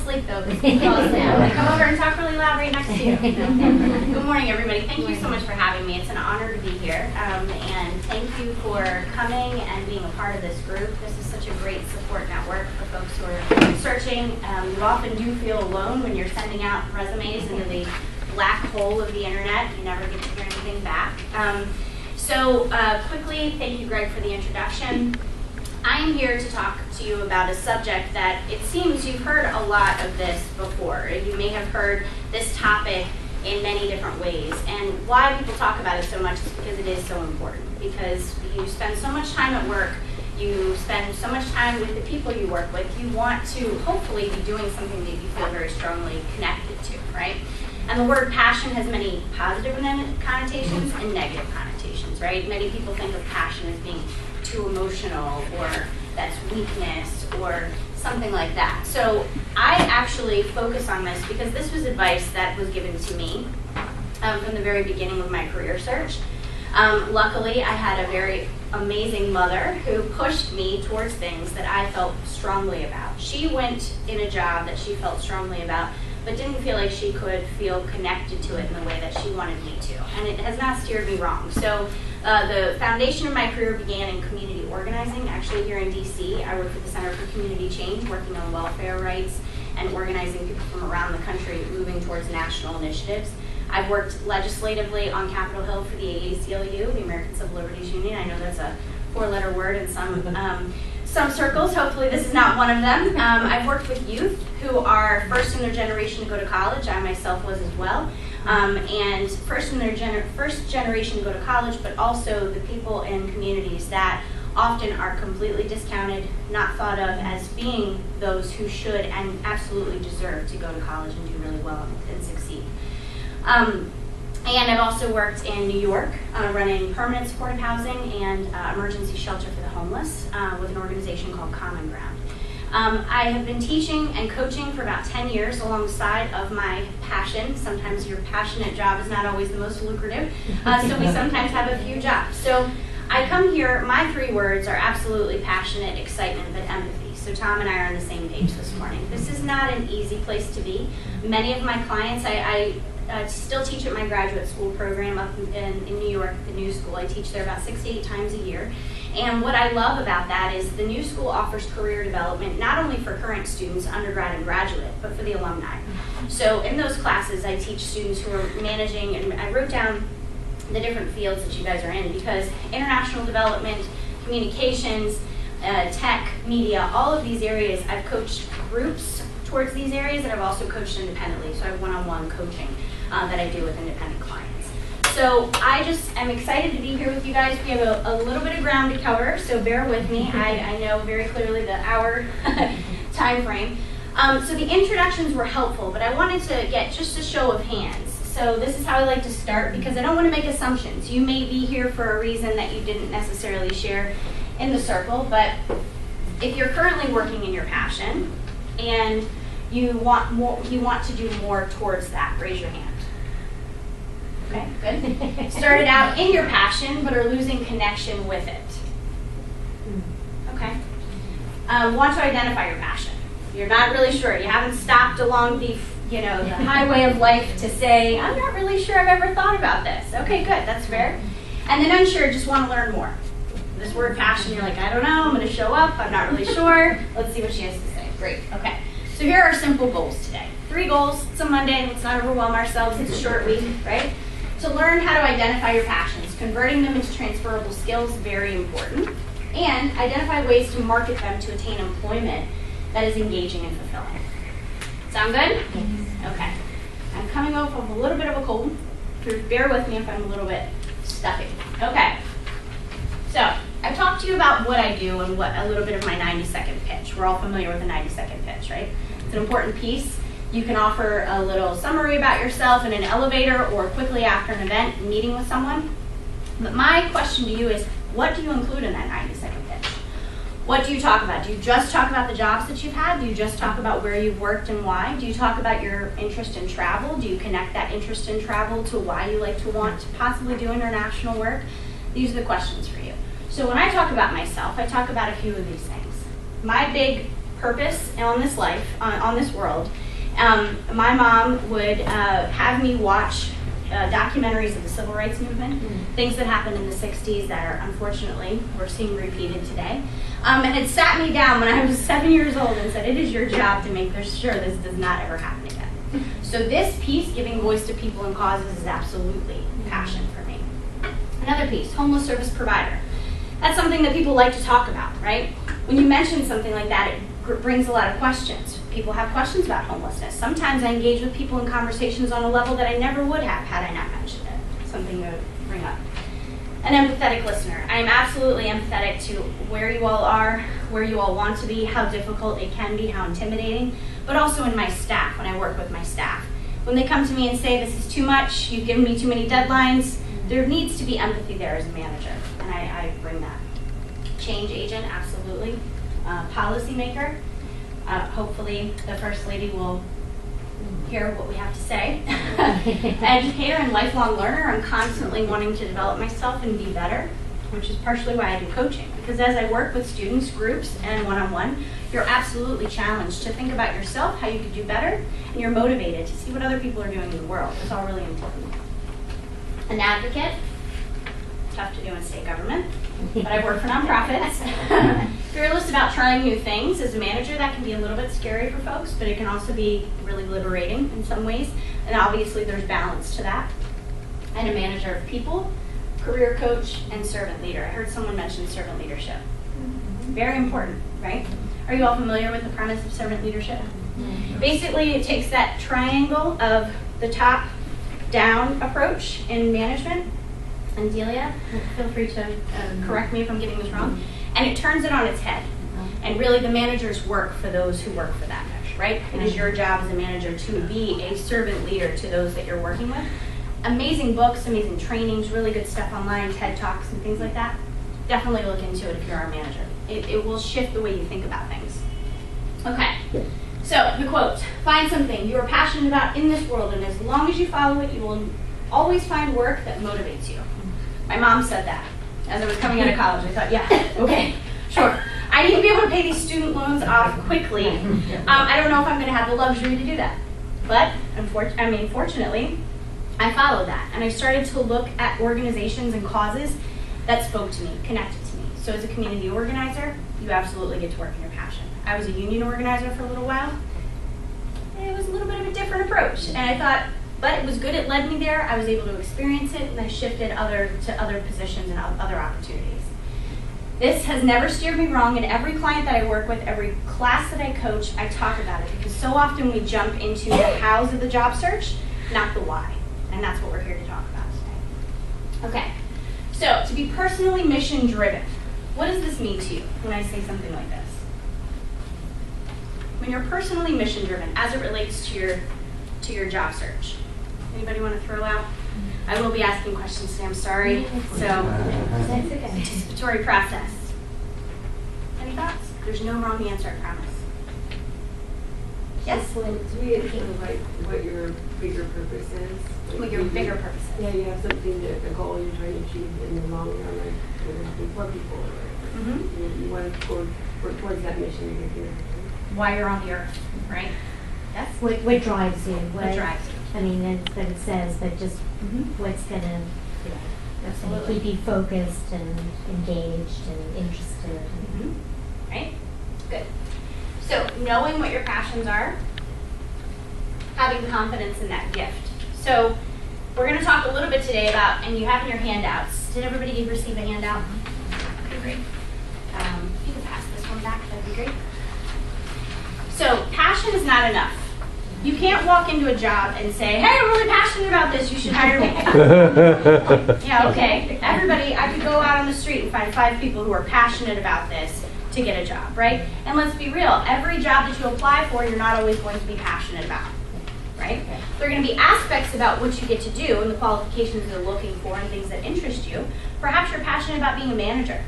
asleep though, because people all stand. I come over and talk really loud right next to you. Good morning, everybody. Thank you so much for having me. It's an honor to be here. And thank you for coming and being a part of this group. This is such a great support network for folks who are searching. You often do feel alone when you're sending out resumes into the black hole of the internet. You never get to hear anything back. Quickly, thank you, Greg, for the introduction. I am here to talk to you about a subject that it seems you've heard a lot of this before. You may have heard this topic in many different ways. And why people talk about it so much is because it is so important. Because you spend so much time at work, you spend so much time with the people you work with, you want to hopefully be doing something that you feel very strongly connected to, right? And the word passion has many positive connotations and negative connotations, right? Many people think of passion as being too emotional, or that's weakness, or something like that. So I actually focus on this because this was advice that was given to me from the very beginning of my career search. Luckily, I had a very amazing mother who pushed me towards things that I felt strongly about. She went in a job that she felt strongly about, but didn't feel like she could feel connected to it in the way that she wanted me to. And it has not steered me wrong. So the foundation of my career began in community organizing, actually here in DC. I worked at the Center for Community Change, working on welfare rights and organizing people from around the country moving towards national initiatives. I've worked legislatively on Capitol Hill for the ACLU, the American Civil Liberties Union. I know that's a four-letter word in some circles. Hopefully this is not one of them. I've worked with youth who are first in their generation to go to college. I myself was as well. And first generation to go to college, but also the people in communities that often are completely discounted, not thought of as being those who should and absolutely deserve to go to college and do really well and succeed. And I've also worked in New York, running permanent supportive housing and emergency shelter for the homeless with an organization called Common Ground. I have been teaching and coaching for about 10 years alongside of my passion. Sometimes your passionate job is not always the most lucrative, so we sometimes have a few jobs. So I come here, my three words are absolutely passionate, excitement, but empathy. So Tom and I are on the same page this morning. This is not an easy place to be. Many of my clients, I still teach at my graduate school program up in New York, the New School. I teach there about 6 to 8 times a year. And what I love about that is the New School offers career development not only for current students, undergrad and graduate, but for the alumni. So in those classes, I teach students who are managing, and I wrote down the different fields that you guys are in, because international development, communications, tech, media, all of these areas, I've coached groups towards these areas, and I've also coached independently. So I have one-on-one coaching that I do with independent clients. So I just am excited to be here with you guys. We have a little bit of ground to cover, so bear with me. I know very clearly the hour time frame. So the introductions were helpful, but I wanted to get just a show of hands. So this is how I like to start, because I don't want to make assumptions. You may be here for a reason that you didn't necessarily share in the circle, but if you're currently working in your passion and you want to do more towards that, raise your hand. Okay, good. Started out in your passion, but are losing connection with it. Okay. Want to identify your passion. You're not really sure. You haven't stopped along the highway of life to say, I'm not really sure I've ever thought about this. Okay, good. That's fair. And then unsure, just want to learn more. This word passion, you're like, I don't know. I'm going to show up. I'm not really sure. Let's see what she has to say. Great. Okay. So here are simple goals today. 3 goals. It's a Monday. Let's not overwhelm ourselves. It's a short week, right? To learn how to identify your passions, converting them into transferable skills, very important, and identify ways to market them to attain employment that is engaging and fulfilling. Sound good? Yes. Okay. I'm coming off of a little bit of a cold, so bear with me if I'm a little bit stuffy. Okay. So I've talked to you about what I do and what a little bit of my 90-second pitch. We're all familiar with a 90-second pitch, right? It's an important piece. You can offer a little summary about yourself in an elevator or quickly after an event, meeting with someone. But my question to you is, what do you include in that 90-second pitch? What do you talk about? Do you just talk about the jobs that you've had? Do you just talk about where you've worked and why? Do you talk about your interest in travel? Do you connect that interest in travel to why you like to want to possibly do international work? These are the questions for you. So when I talk about myself, I talk about a few of these things. My big purpose on this life, on this world, my mom would have me watch documentaries of the civil rights movement, things that happened in the 60s that are unfortunately we're seeing repeated today. And it sat me down when I was 7 years old and said, it is your job to make sure this does not ever happen again. So this piece, giving voice to people and causes, is absolutely passion for me. Another piece, homeless service provider. That's something that people like to talk about, right? When you mention something like that, it brings a lot of questions. People have questions about homelessness. Sometimes I engage with people in conversations on a level that I never would have had I not mentioned it. Something to bring up. An empathetic listener. I am absolutely empathetic to where you all are, where you all want to be, how difficult it can be, how intimidating, but also in my staff, when I work with my staff. When they come to me and say, this is too much, you've given me too many deadlines, there needs to be empathy there as a manager, and I bring that. Change agent, absolutely. Policymaker. Hopefully the First Lady will hear what we have to say. Educator and lifelong learner. I'm constantly wanting to develop myself and be better, which is partially why I do coaching. Because as I work with students, groups, and one-on-one, you're absolutely challenged to think about yourself, how you could do better, and you're motivated to see what other people are doing in the world. It's all really important. An advocate. Tough to do in state government, but I work for nonprofits. Fearless about trying new things. As a manager, that can be a little bit scary for folks, but it can also be really liberating in some ways. And obviously there's balance to that. And a manager of people, career coach, and servant leader. I heard someone mention servant leadership. Very important, right? Are you all familiar with the premise of servant leadership? Basically, it takes that triangle of the top-down approach in management. And Delia, feel free to correct me if I'm getting this wrong. And it turns it on its head. And really the managers work for those who work for them, right? It is your job as a manager to be a servant leader to those that you're working with. Amazing books, amazing trainings, really good stuff online, TED Talks and things like that. Definitely look into it if you're our manager. It will shift the way you think about things. Okay, so the quote, find something you are passionate about in this world, and as long as you follow it, you will always find work that motivates you. My mom said that as I was coming out of college. I thought, yeah, okay, sure. I need to be able to pay these student loans off quickly. I don't know if I'm going to have the luxury to do that. But fortunately, I followed that. And I started to look at organizations and causes that spoke to me, connected to me. So as a community organizer, you absolutely get to work in your passion. I was a union organizer for a little while. It was a little bit of a different approach. And I thought, but it was good, it led me there. I was able to experience it, and I shifted to other positions and other opportunities. This has never steered me wrong. In every client that I work with, every class that I coach, I talk about it, because so often we jump into the hows of the job search, not the why. And that's what we're here to talk about today. Okay, so to be personally mission driven, what does this mean to you when I say something like this? When you're personally mission driven, as it relates to your job search. Anybody want to throw out? I will be asking questions today, I'm sorry. So, anticipatory process. Any thoughts? There's no wrong answer, I promise. Yes? To me, it's kind of like what your bigger purpose is. Like What your bigger purpose is. Yeah, you have something, a goal you're trying to achieve in the long run, like for people. You want to work towards that mission you're here. Why you're on the earth, right? Yes? What drives you? What drives you? I mean, that's what it says, but just what's going to Absolutely. keep you focused and engaged and interested. Right? Good. So knowing what your passions are, having confidence in that gift. So we're going to talk a little bit today about, and you have in your handouts, did everybody receive a handout? Okay, great. If you could pass this one back, that'd be great. So passion is not enough. You can't walk into a job and say, hey, I'm really passionate about this, you should hire me. Yeah, okay. Everybody, I could go out on the street and find 5 people who are passionate about this to get a job, right? And let's be real, every job that you apply for, you're not always going to be passionate about, right? There are going to be aspects about what you get to do and the qualifications you're looking for and things that interest you. Perhaps you're passionate about being a manager,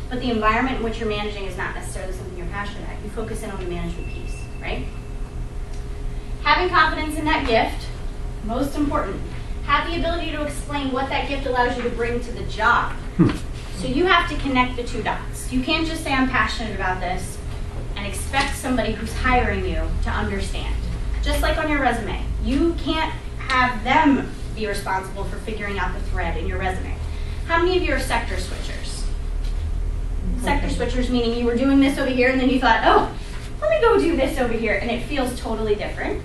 but the environment in which you're managing is not necessarily something you're passionate about. You focus in on the management piece, right? Having confidence in that gift, most important. Have the ability to explain what that gift allows you to bring to the job. So you have to connect the 2 dots. You can't just say I'm passionate about this and and expect somebody who's hiring you to understand. Just like on your resume, you can't have them be responsible for figuring out the thread in your resume. How many of you are sector switchers? Sector switchers meaning you were doing this over here and then you thought, oh, let me go do this over here, and it feels totally different.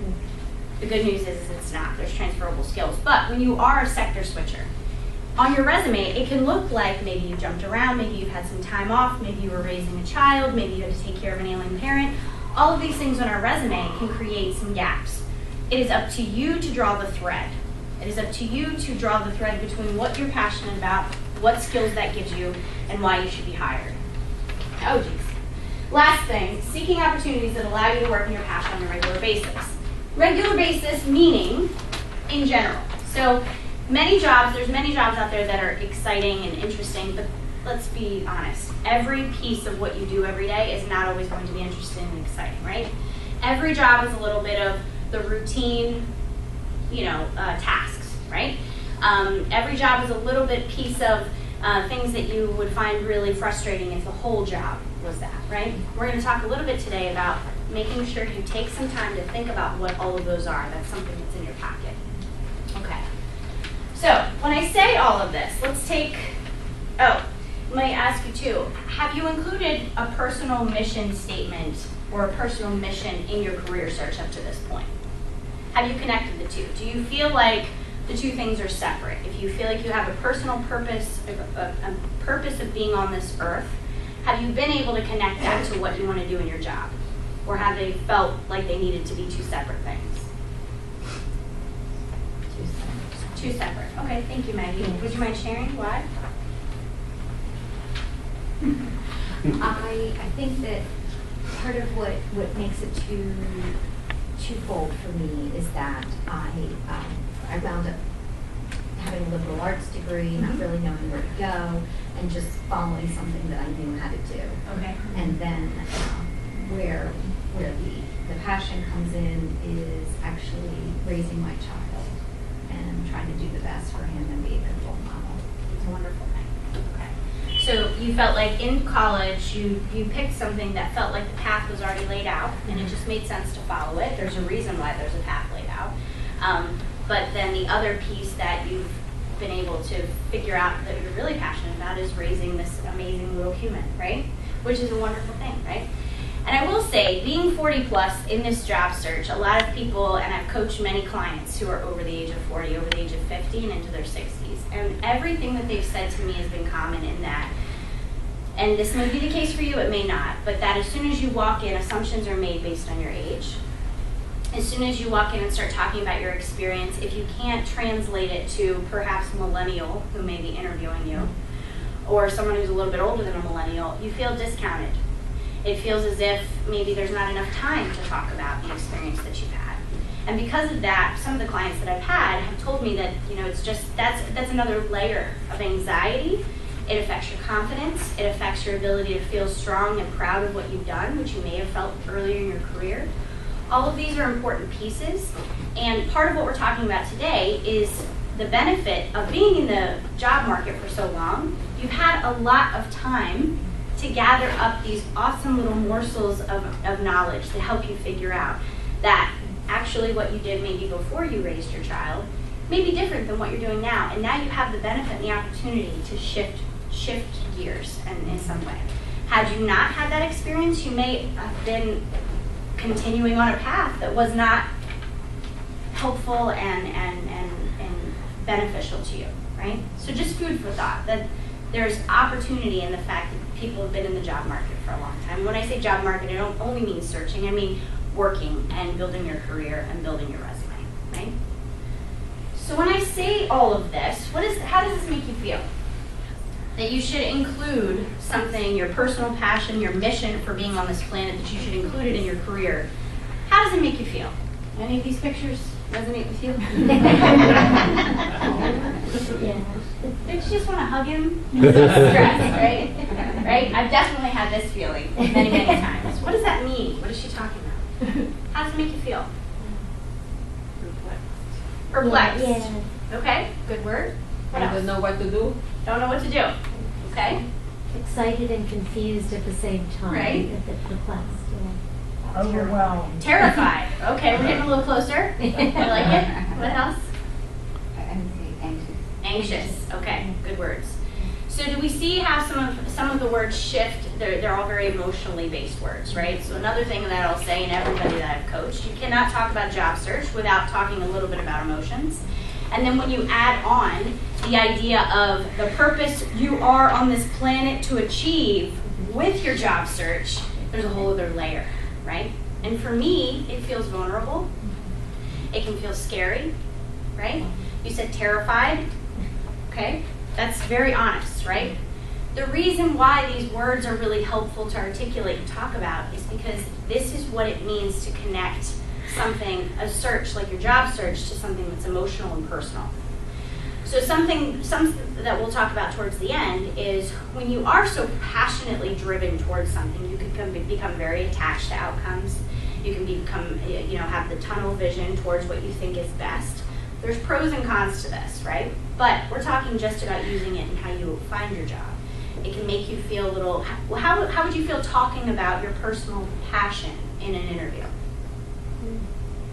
The good news is it's not. There's transferable skills. But when you are a sector switcher, on your resume, it can look like maybe you jumped around, maybe you've had some time off, maybe you were raising a child, maybe you had to take care of an ailing parent. All of these things on our resume can create some gaps. It is up to you to draw the thread. It is up to you to draw the thread between what you're passionate about, what skills that gives you, and why you should be hired. Oh, geez. Last thing, seeking opportunities that allow you to work in your passion on a regular basis. Regular basis meaning in general. So there's many jobs out there that are exciting and interesting, but let's be honest. Every piece of what you do every day is not always going to be interesting and exciting, right? Every job is a little bit of the routine, tasks, right? Every job is a little bit piece of things that you would find really frustrating if the whole job was that, right? We're going to talk a little bit today about making sure you take some time to think about what all of those are. That's something that's in your packet. Okay. So when I say all of this, let me ask you too, have you included a personal mission statement or a personal mission in your career search up to this point? Have you connected the two? Do you feel like the two things are separate? If you feel like you have a personal purpose, a purpose of being on this earth, have you been able to connect that to what you want to do in your job? Or have they felt like they needed to be two separate things? Two separate. Okay, thank you, Maggie. Would you mind sharing why? I think that part of what makes it twofold for me is that I wound up having a liberal arts degree, not really knowing where to go, and just following something that I knew how to do. Okay. And then where the passion comes in is actually raising my child and trying to do the best for him and be a good role model. It's a wonderful thing. Okay. So you felt like in college you picked something that felt like the path was already laid out and it just made sense to follow it. There's a reason why there's a path laid out. But then the other piece that you've been able to figure out that you're really passionate about is raising this amazing little human, right? Which is a wonderful thing, right? And I will say, being 40 plus in this job search, a lot of people, and I've coached many clients who are over the age of 40, over the age of 50, and into their 60s. And everything that they've said to me has been common in that, and this may be the case for you, it may not, but that as soon as you walk in, assumptions are made based on your age. As soon as you walk in and start talking about your experience, if you can't translate it to perhaps a millennial who may be interviewing you, or someone who's a little bit older than a millennial, you feel discounted. It feels as if maybe there's not enough time to talk about the experience that you've had. And because of that, some of the clients that I've had have told me that, it's just, that's another layer of anxiety. It affects your confidence. It affects your ability to feel strong and proud of what you've done, which you may have felt earlier in your career. All of these are important pieces, and part of what we're talking about today is the benefit of being in the job market for so long. You've had a lot of time to gather up these awesome little morsels of knowledge to help you figure out that actually what you did maybe before you raised your child may be different than what you're doing now, and now you have the benefit and the opportunity to shift gears in some way. Had you not had that experience, you may have been continuing on a path that was not helpful and beneficial to you, right? So just food for thought, that there's opportunity in the fact that people have been in the job market for a long time. When I say job market, I don't only mean searching, I mean working and building your career and building your resume, right? So when I say all of this, how does this make you feel? That you should include something, your personal passion, your mission for being on this planet, that you should include it in your career. How does it make you feel? Any of these pictures resonate with you? Yeah. Don't you just want to hug him? He's so stressed, right? Right? I've definitely had this feeling many, many times. What does that mean? What is she talking about? How does it make you feel? Perplexed. Yeah. Okay, good word. What I else? don't know what to do. Don't know what to do. Okay. Excited and confused at the same time. Right. At the request, yeah. Overwhelmed. Terrified. Okay, we're getting a little closer. I like it. What else? Anxious. Anxious. Okay, good words. So do we see how some of the words shift? They're all very emotionally based words, right? So another thing that I'll say, and everybody that I've coached, you cannot talk about job search without talking a little bit about emotions. And then when you add on the idea of the purpose you are on this planet to achieve with your job search, there's a whole other layer, right? And for me, it feels vulnerable. It can feel scary, right? You said terrified, okay? That's very honest, right? The reason why these words are really helpful to articulate and talk about is because this is what it means to connect something, a search like your job search, to something that's emotional and personal. So something that we'll talk about towards the end is when you are so passionately driven towards something, you can become very attached to outcomes. You can become, have the tunnel vision towards what you think is best. There's pros and cons to this, right? But we're talking just about using it and how you find your job. It can make you feel a little, how would you feel talking about your personal passion in an interview?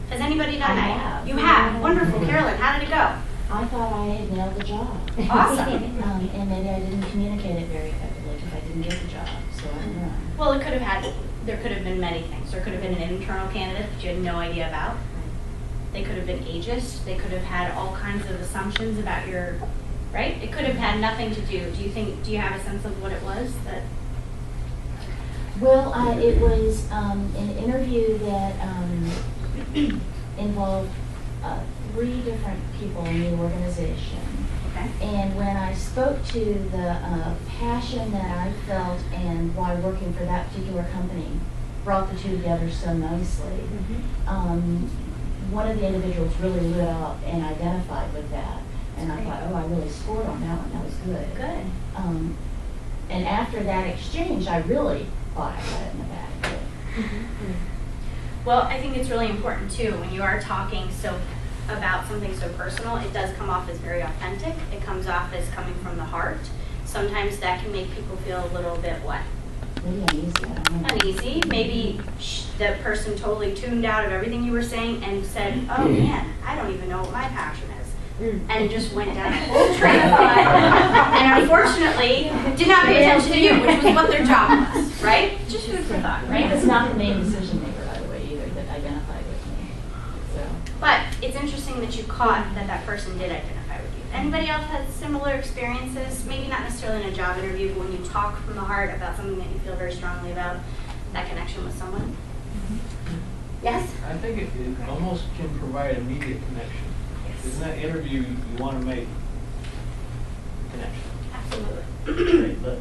Has anybody done I that? have. You have. Wonderful. Carolyn, how did it go? I thought I had nailed the job. Awesome. And maybe I didn't communicate it very effectively because I didn't get the job, so I don't know. Well, there could have been many things. There could have been an internal candidate that you had no idea about. They could have been ageist. They could have had all kinds of assumptions about your, right? It could have had nothing to do. Do you have a sense of what it was that? Well, it was an interview that involved 3 different people in the organization. Okay. And when I spoke to the passion that I felt and why working for that particular company brought the two together so nicely, one of the individuals really lit up and identified with that. And I thought, oh, I really scored on that one. That was good. Good. And after that exchange, I really thought I got it in the bag. Well, I think it's really important too when you are talking about something so personal. It does come off as very authentic. It comes off as coming from the heart. Sometimes that can make people feel a little bit what? Maybe uneasy. I don't know. Uneasy. Maybe the person totally tuned out of everything you were saying and said, "Oh man, I don't even know what my passion is," and just went down a whole train of thought. And unfortunately, did not pay attention to you, which was what their job was, right? Just food for thought, right? It's not the main decision maker, by the way, either, that identified with me. So. But it's interesting that you caught that person did identify with you. Anybody else had similar experiences? Maybe not necessarily in a job interview, but when you talk from the heart about something that you feel very strongly about, that connection with someone? Yes? I think it almost can provide immediate connection. In that interview, you want to make connection. Absolutely. Right, but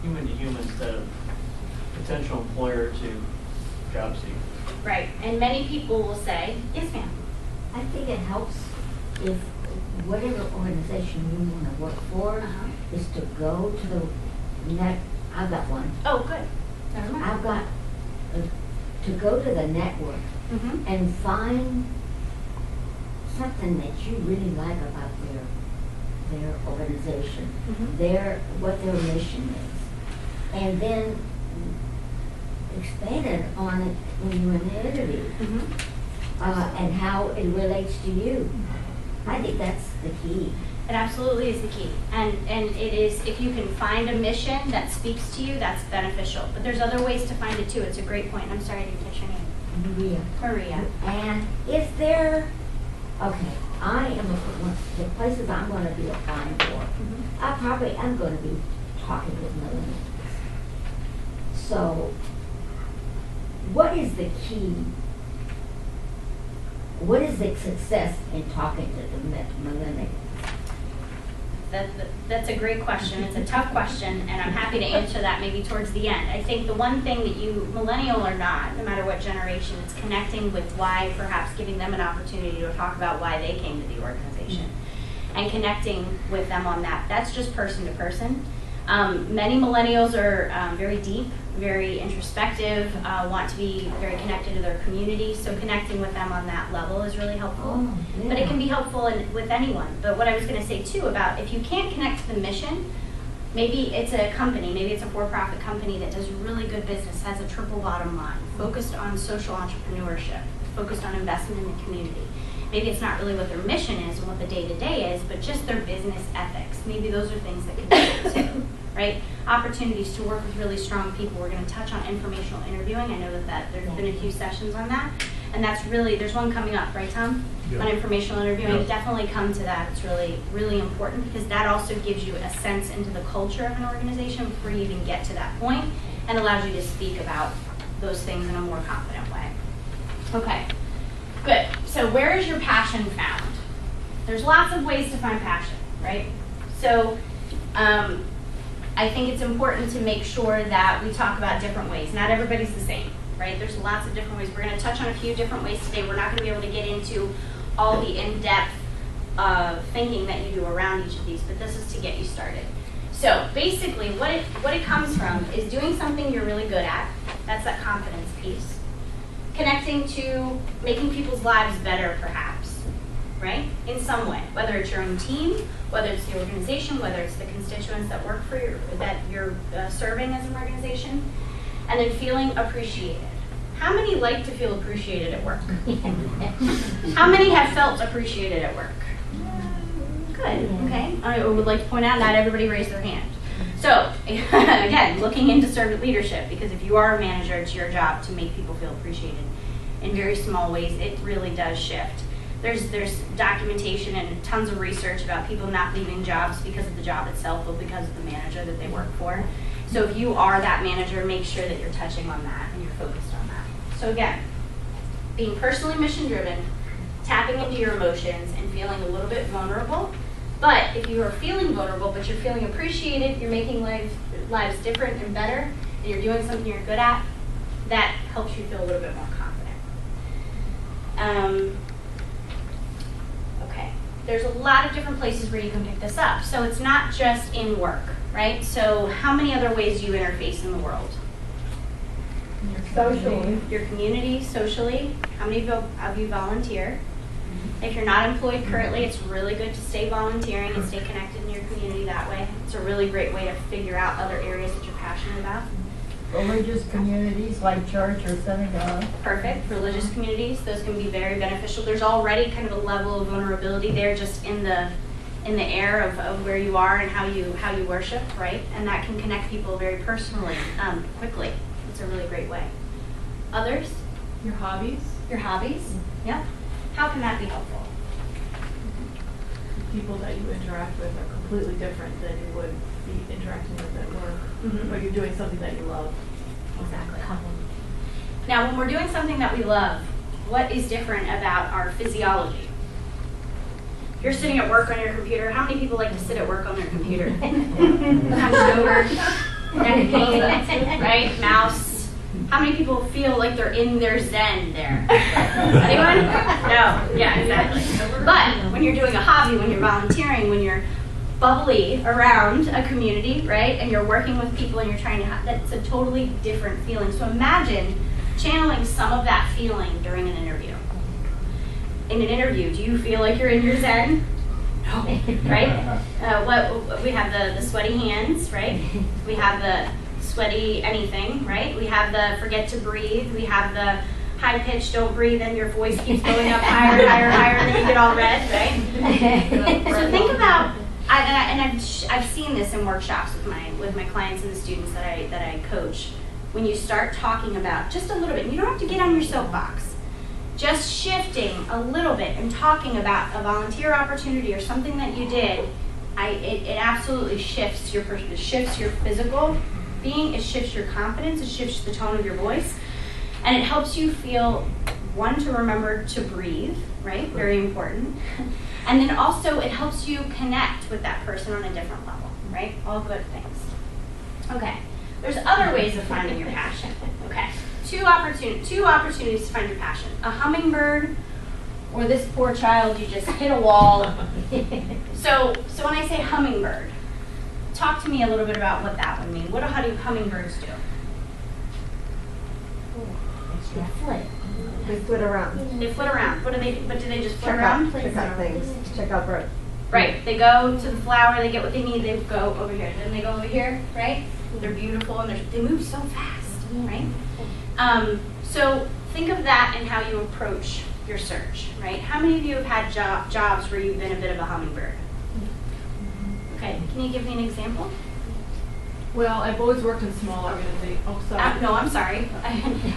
human to human instead of potential employer to job seeker. Right. And many people will say, yes, ma'am. I think it helps if whatever organization you want to work for is to go to the net. I've got one. Oh, good. Never mind. I've got to go to the network and find something that you really like about their organization, what their mission is, and then expand on it when you're in the interview, and how it relates to you. I think that's the key. It absolutely is the key. And it is, if you can find a mission that speaks to you, that's beneficial. But there's other ways to find it too. It's a great point. I'm sorry I didn't catch your name. Maria. And if they're, okay, the places I'm going to be applying for, I probably am going to be talking with millennials. So, what is the key? What is the success in talking to the millennials? That's a great question. It's a tough question, and I'm happy to answer that maybe towards the end. I think the one thing that you, millennial or not, no matter what generation, it's connecting with why, perhaps giving them an opportunity to talk about why they came to the organization and connecting with them on that. That's just person to person. Many millennials are very deep, very introspective, want to be very connected to their community, so connecting with them on that level is really helpful. Yeah. But it can be helpful with anyone. But what I was going to say too about if you can't connect to the mission, Maybe it's a company, maybe it's a for-profit company that does really good business, has a triple bottom line, focused on social entrepreneurship, focused on investment in the community. Maybe it's not really what their mission is and what the day-to-day is, but just their business ethics. Maybe those are things that can be too, right? Opportunities to work with really strong people. We're going to touch on informational interviewing. I know that there's been a few sessions on that. And that's really, there's one coming up, right, Tom? Yeah. On informational interviewing. Yeah. Definitely come to that. It's really, really important because that also gives you a sense into the culture of an organization before you even get to that point and allows you to speak about those things in a more confident way. Okay, good. So where is your passion found? There's lots of ways to find passion, right? So I think it's important to make sure that we talk about different ways. Not everybody's the same. Right? There's lots of different ways. We're going to touch on a few different ways today. We're not going to be able to get into all the in-depth thinking that you do around each of these, but this is to get you started. So basically, what it comes from is doing something you're really good at. That's that confidence piece. Connecting to making people's lives better, perhaps, right? In some way, whether it's your own team, whether it's the organization, whether it's the constituents that work for you, that you're serving as an organization, and then feeling appreciated. How many like to feel appreciated at work? How many have felt appreciated at work? Good, okay. I would like to point out not everybody raised their hand. So, again, looking into servant leadership, because if you are a manager, it's your job to make people feel appreciated in very small ways. It really does shift. There's documentation and tons of research about people not leaving jobs because of the job itself, but because of the manager that they work for. So if you are that manager, make sure that you're touching on that and you're focused on that. So again, being personally mission-driven, tapping into your emotions, and feeling a little bit vulnerable. But if you are feeling vulnerable, but you're feeling appreciated, you're making lives different and better, and you're doing something you're good at, that helps you feel a little bit more confident. Okay, there's a lot of different places where you can pick this up. So it's not just in work, right? So how many other ways do you interface in the world? Socially. Your community, socially. How many of you volunteer? If you're not employed currently, it's really good to stay volunteering and stay connected in your community that way. It's a really great way to figure out other areas that you're passionate about. Religious communities like church or synagogue. Perfect. Religious communities, those can be very beneficial. There's already kind of a level of vulnerability there just in the air of where you are and how you worship, right? And that can connect people very personally, quickly. It's a really great way. Others? Your hobbies? Your hobbies? Yep. How can that be helpful? People that you interact with are completely different than you would be interacting with at work. But you're doing something that you love. Exactly. Now, when we're doing something that we love, what is different about our physiology? If you're sitting at work on your computer, how many people like to sit at work on their computer? Hunched over, neck pain, right? Mouse. How many people feel like they're in their zen there? Anyone? No. Yeah, exactly. But when you're doing a hobby, when you're volunteering, when you're bubbly around a community, right, and you're working with people and you're trying to have, that's a totally different feeling. So imagine channeling some of that feeling during an interview. In an interview, do you feel like you're in your zen? No. Right? We have the sweaty hands, right? We have the sweaty anything, right? We have the forget to breathe. We have the high pitch, don't breathe, and your voice keeps going up higher and higher and higher, and then you get all red, right? So think about, I've seen this in workshops with my clients and the students that I coach. When you start talking about just a little bit, you don't have to get on your soapbox. Just shifting a little bit and talking about a volunteer opportunity or something that you did, it absolutely shifts your physical being, it shifts your confidence, it shifts the tone of your voice, and it helps you feel, one, to remember to breathe, right? Very important. And then also it helps you connect with that person on a different level, right? All good things. Okay. There's other ways of finding your passion. Okay. Two opportunities to find your passion. A hummingbird or this poor child you just hit a wall. So when I say hummingbird, talk to me a little bit about what that would mean. How do hummingbirds do? They flit. They flit around. They flit around. But do they just flit Check around? out things. Check out birds. Right, they go to the flower, they get what they need, they go over here, then they go over here, right? They're beautiful and they move so fast, right? So think of that and how you approach your search, right? How many of you have had jobs where you've been a bit of a hummingbird? Okay, can you give me an example? Well, I've always worked in small organizations. Oh, sorry. No, I'm sorry.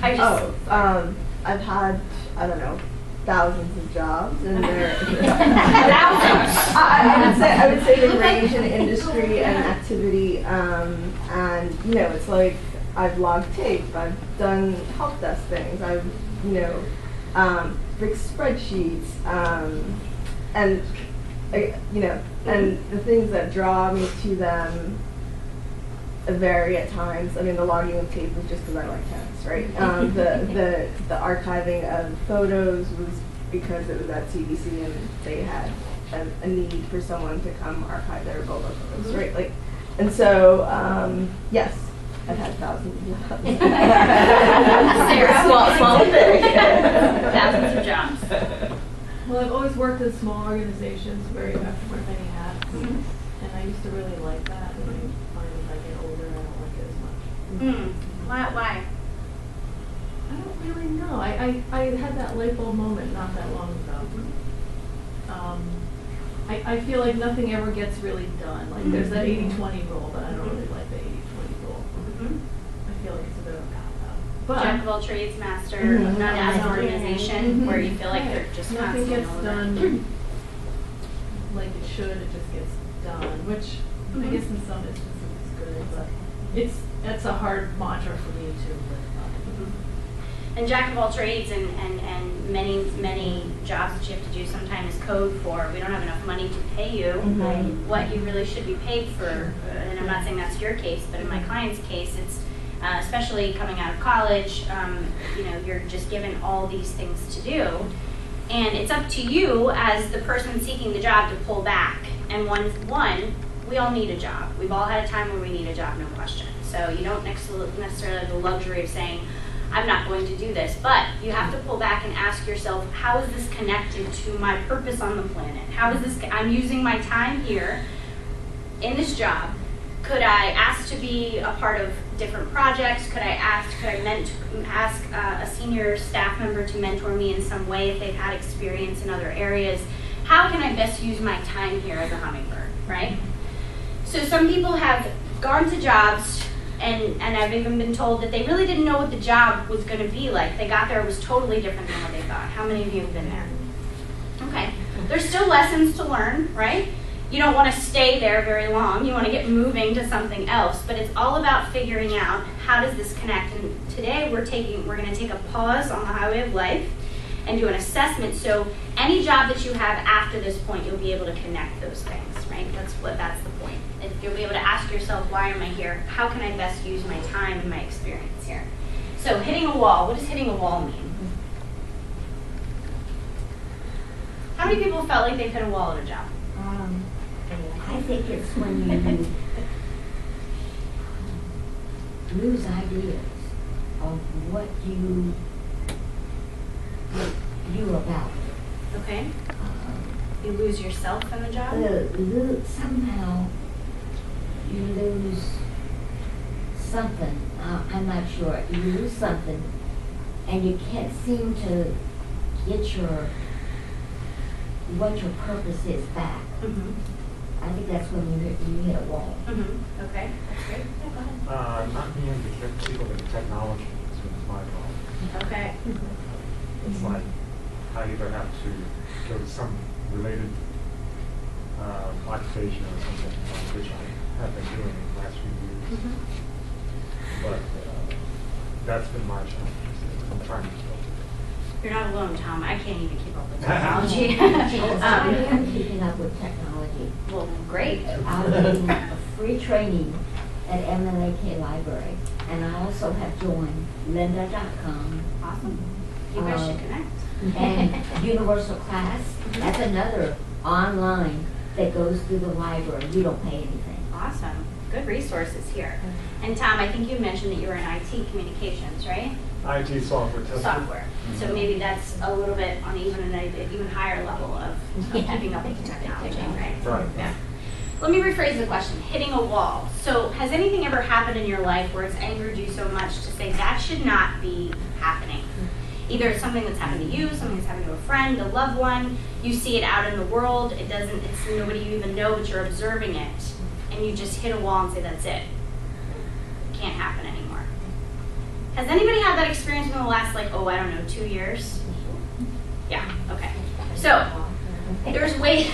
I just. I've had, I don't know, thousands of jobs, and they're Thousands. I would say they range in industry and activity, and you know, it's like I've logged tape, I've done help desk things, I've fixed spreadsheets, and and the things that draw me to them vary at times. I mean, the logging of tape was just because I like tennis, right? The archiving of photos was because it was at CBC and they had a need for someone to come archive their Ebola photos, right? Like, and so yes, I've had thousands of jobs. Sarah, small and big. Thousands of jobs. Well, I've always worked in small organizations where you have to wear many hats, and I used to really like that. And I find as I get older, I don't like it as much. Why? I don't really know. I had that light bulb moment not that long ago. I feel like nothing ever gets really done. Like there's that 80-20 rule, but I don't really like the 80-20 rule. I feel like it's a bit of a cop-out. But Jack of all trades, master of none as an organization where you feel like they're just nothing constantly gets over. done like it should. It just gets done, which I guess in some instances is good, but it's a hard mantra for me to live by. And jack of all trades and many jobs that you have to do sometimes code for, we don't have enough money to pay you what you really should be paid for. And I'm not saying that's your case, but in my client's case, it's especially coming out of college, you're just given all these things to do. And it's up to you as the person seeking the job to pull back. And one, we all need a job. We've all had a time where we need a job, no question. So you don't necessarily have the luxury of saying, I'm not going to do this, but you have to pull back and ask yourself, how is this connected to my purpose on the planet? How is this, I'm using my time here in this job. Could I ask to be a part of different projects? Could I ask a senior staff member to mentor me in some way if they've had experience in other areas? How can I best use my time here as a hummingbird, right? So some people have gone to jobs and I've even been told that they really didn't know what the job was going to be like. They got there, it was totally different than what they thought. How many of you have been there? Okay. There's still lessons to learn, right? You don't want to stay there very long. You want to get moving to something else. But it's all about figuring out how does this connect. And today we're going to take a pause on the highway of life and do an assessment. So any job that you have after this point, you'll be able to connect those things, right? That's the point. And you'll be able to ask yourself, why am I here? How can I best use my time and my experience here? So hitting a wall, what does hitting a wall mean? How many people felt like they've hit a wall at a job? I think it's when you lose ideas of what you about. Okay. You lose yourself in the job? Somehow you lose something. I'm not sure. You lose something, and you can't seem to get what your purpose is back. I think that's when you hit a wall. Okay, that's great. Yeah, go ahead. Not being able to keep up with the technology is my problem. Okay. It's like I either have to go to some related occupation or something, which I have been doing in the last few years. But that's been my challenge. I'm trying to keep up. You're not alone, Tom. I can't even keep up with technology. I am keeping up with technology. Well, great. I'm getting a free training at MLAK Library, and I also have joined lynda.com. Awesome. You guys should connect. And Universal Class, that's another online that goes through the library. You don't pay anything. Awesome. Good resources here. And Tom, I think you mentioned that you were in IT communications, right? IT software testing. software. So maybe that's a little bit on even an even higher level of keeping up with the technology, right? Right. Yeah. Let me rephrase the question, hitting a wall. So has anything ever happened in your life where it's angered you so much to say that should not be happening? Either it's something that's happened to you, something that's happened to a friend, a loved one, you see it out in the world, it's nobody you even know, but you're observing it, and you just hit a wall and say that's it. It can't happen anymore. Has anybody had that experience in the last, 2 years? Yeah, okay. So, there's ways,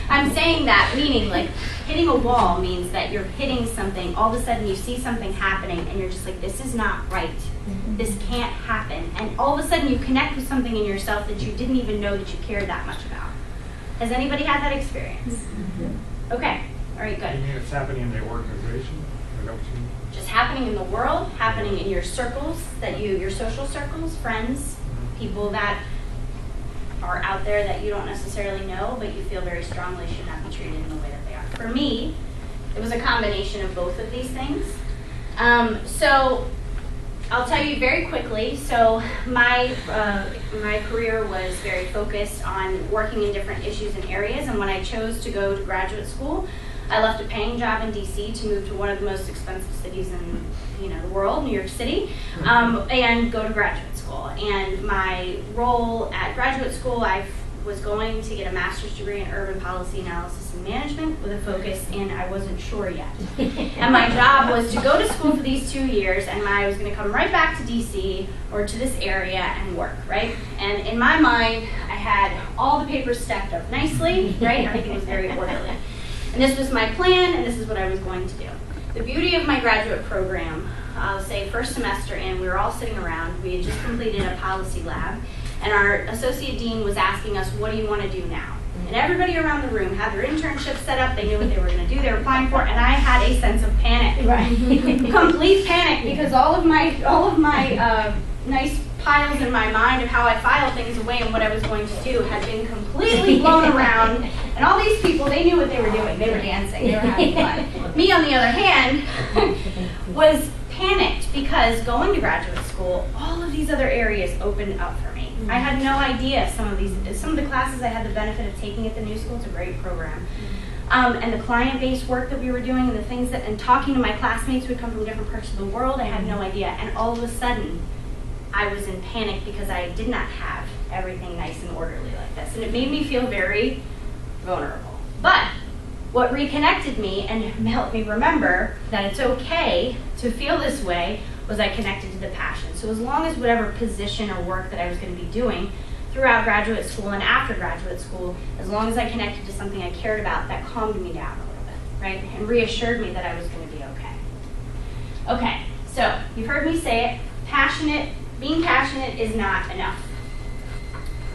I'm saying that, meaning hitting a wall means that you're hitting something, all of a sudden you see something happening and you're just like, this is not right. This can't happen. And all of a sudden you connect with something in yourself that you didn't even know that you cared that much about. Has anybody had that experience? Okay, all right, good. You mean it's happening in the organization? Is that what you mean? Just happening in the world, happening in your circles, your social circles, friends, people that are out there that you don't necessarily know, but you feel very strongly should not be treated in the way that they are. For me, it was a combination of both of these things. So I'll tell you very quickly. So my career was very focused on working in different issues and areas, and when I chose to go to graduate school, I left a paying job in DC to move to one of the most expensive cities in the world, New York City, and go to graduate school. And my role at graduate school, I was going to get a master's degree in urban policy analysis and management with a focus in I wasn't sure yet. And my job was to go to school for these 2 years, and I was going to come right back to DC or to this area and work, right? And in my mind, I had all the papers stacked up nicely, right? Everything was very orderly. And this was my plan, and this is what I was going to do. The beauty of my graduate program, I'll say first semester in, we were all sitting around. We had just completed a policy lab, and our associate dean was asking us, what do you want to do now? And everybody around the room had their internship set up. They knew what they were going to do. They were applying for it, and I had a sense of panic. Right. Complete panic, because all of my nice piles in my mind of how I file things away and what I was going to do had been completely blown around. And all these people, they knew what they were doing. They were dancing. They were having fun. Me, on the other hand, was panicked because going to graduate school, all of these other areas opened up for me. I had no idea some of the classes I had the benefit of taking at the new school. It's a great program. And the client-based work that we were doing and the things and talking to my classmates who would come from different parts of the world, I had no idea. And all of a sudden, I was in panic because I did not have everything nice and orderly like this. And it made me feel very vulnerable. But what reconnected me and helped me remember that it's okay to feel this way was I connected to the passion. So as long as whatever position or work that I was going to be doing throughout graduate school and after graduate school, as long as I connected to something I cared about, that calmed me down a little bit, right? And reassured me that I was going to be okay. Okay, so you've heard me say it, being passionate is not enough.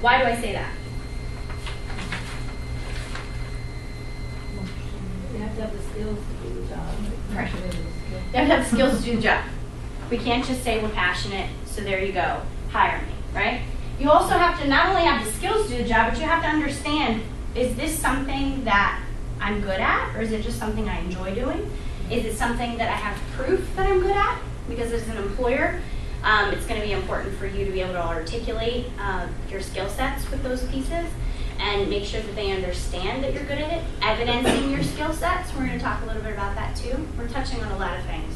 Why do I say that? You have to have the skills to do the job. Right. You have to have the skills to do the job. We can't just say we're passionate, so there you go, hire me, right? You also have to not only have the skills to do the job, but you have to understand, is this something that I'm good at, or is it just something I enjoy doing? Is it something that I have proof that I'm good at? Because as an employer, it's going to be important for you to be able to articulate your skill sets with those pieces and make sure that they understand that you're good at it, evidencing your skill sets. We're going to talk a little bit about that too. We're touching on a lot of things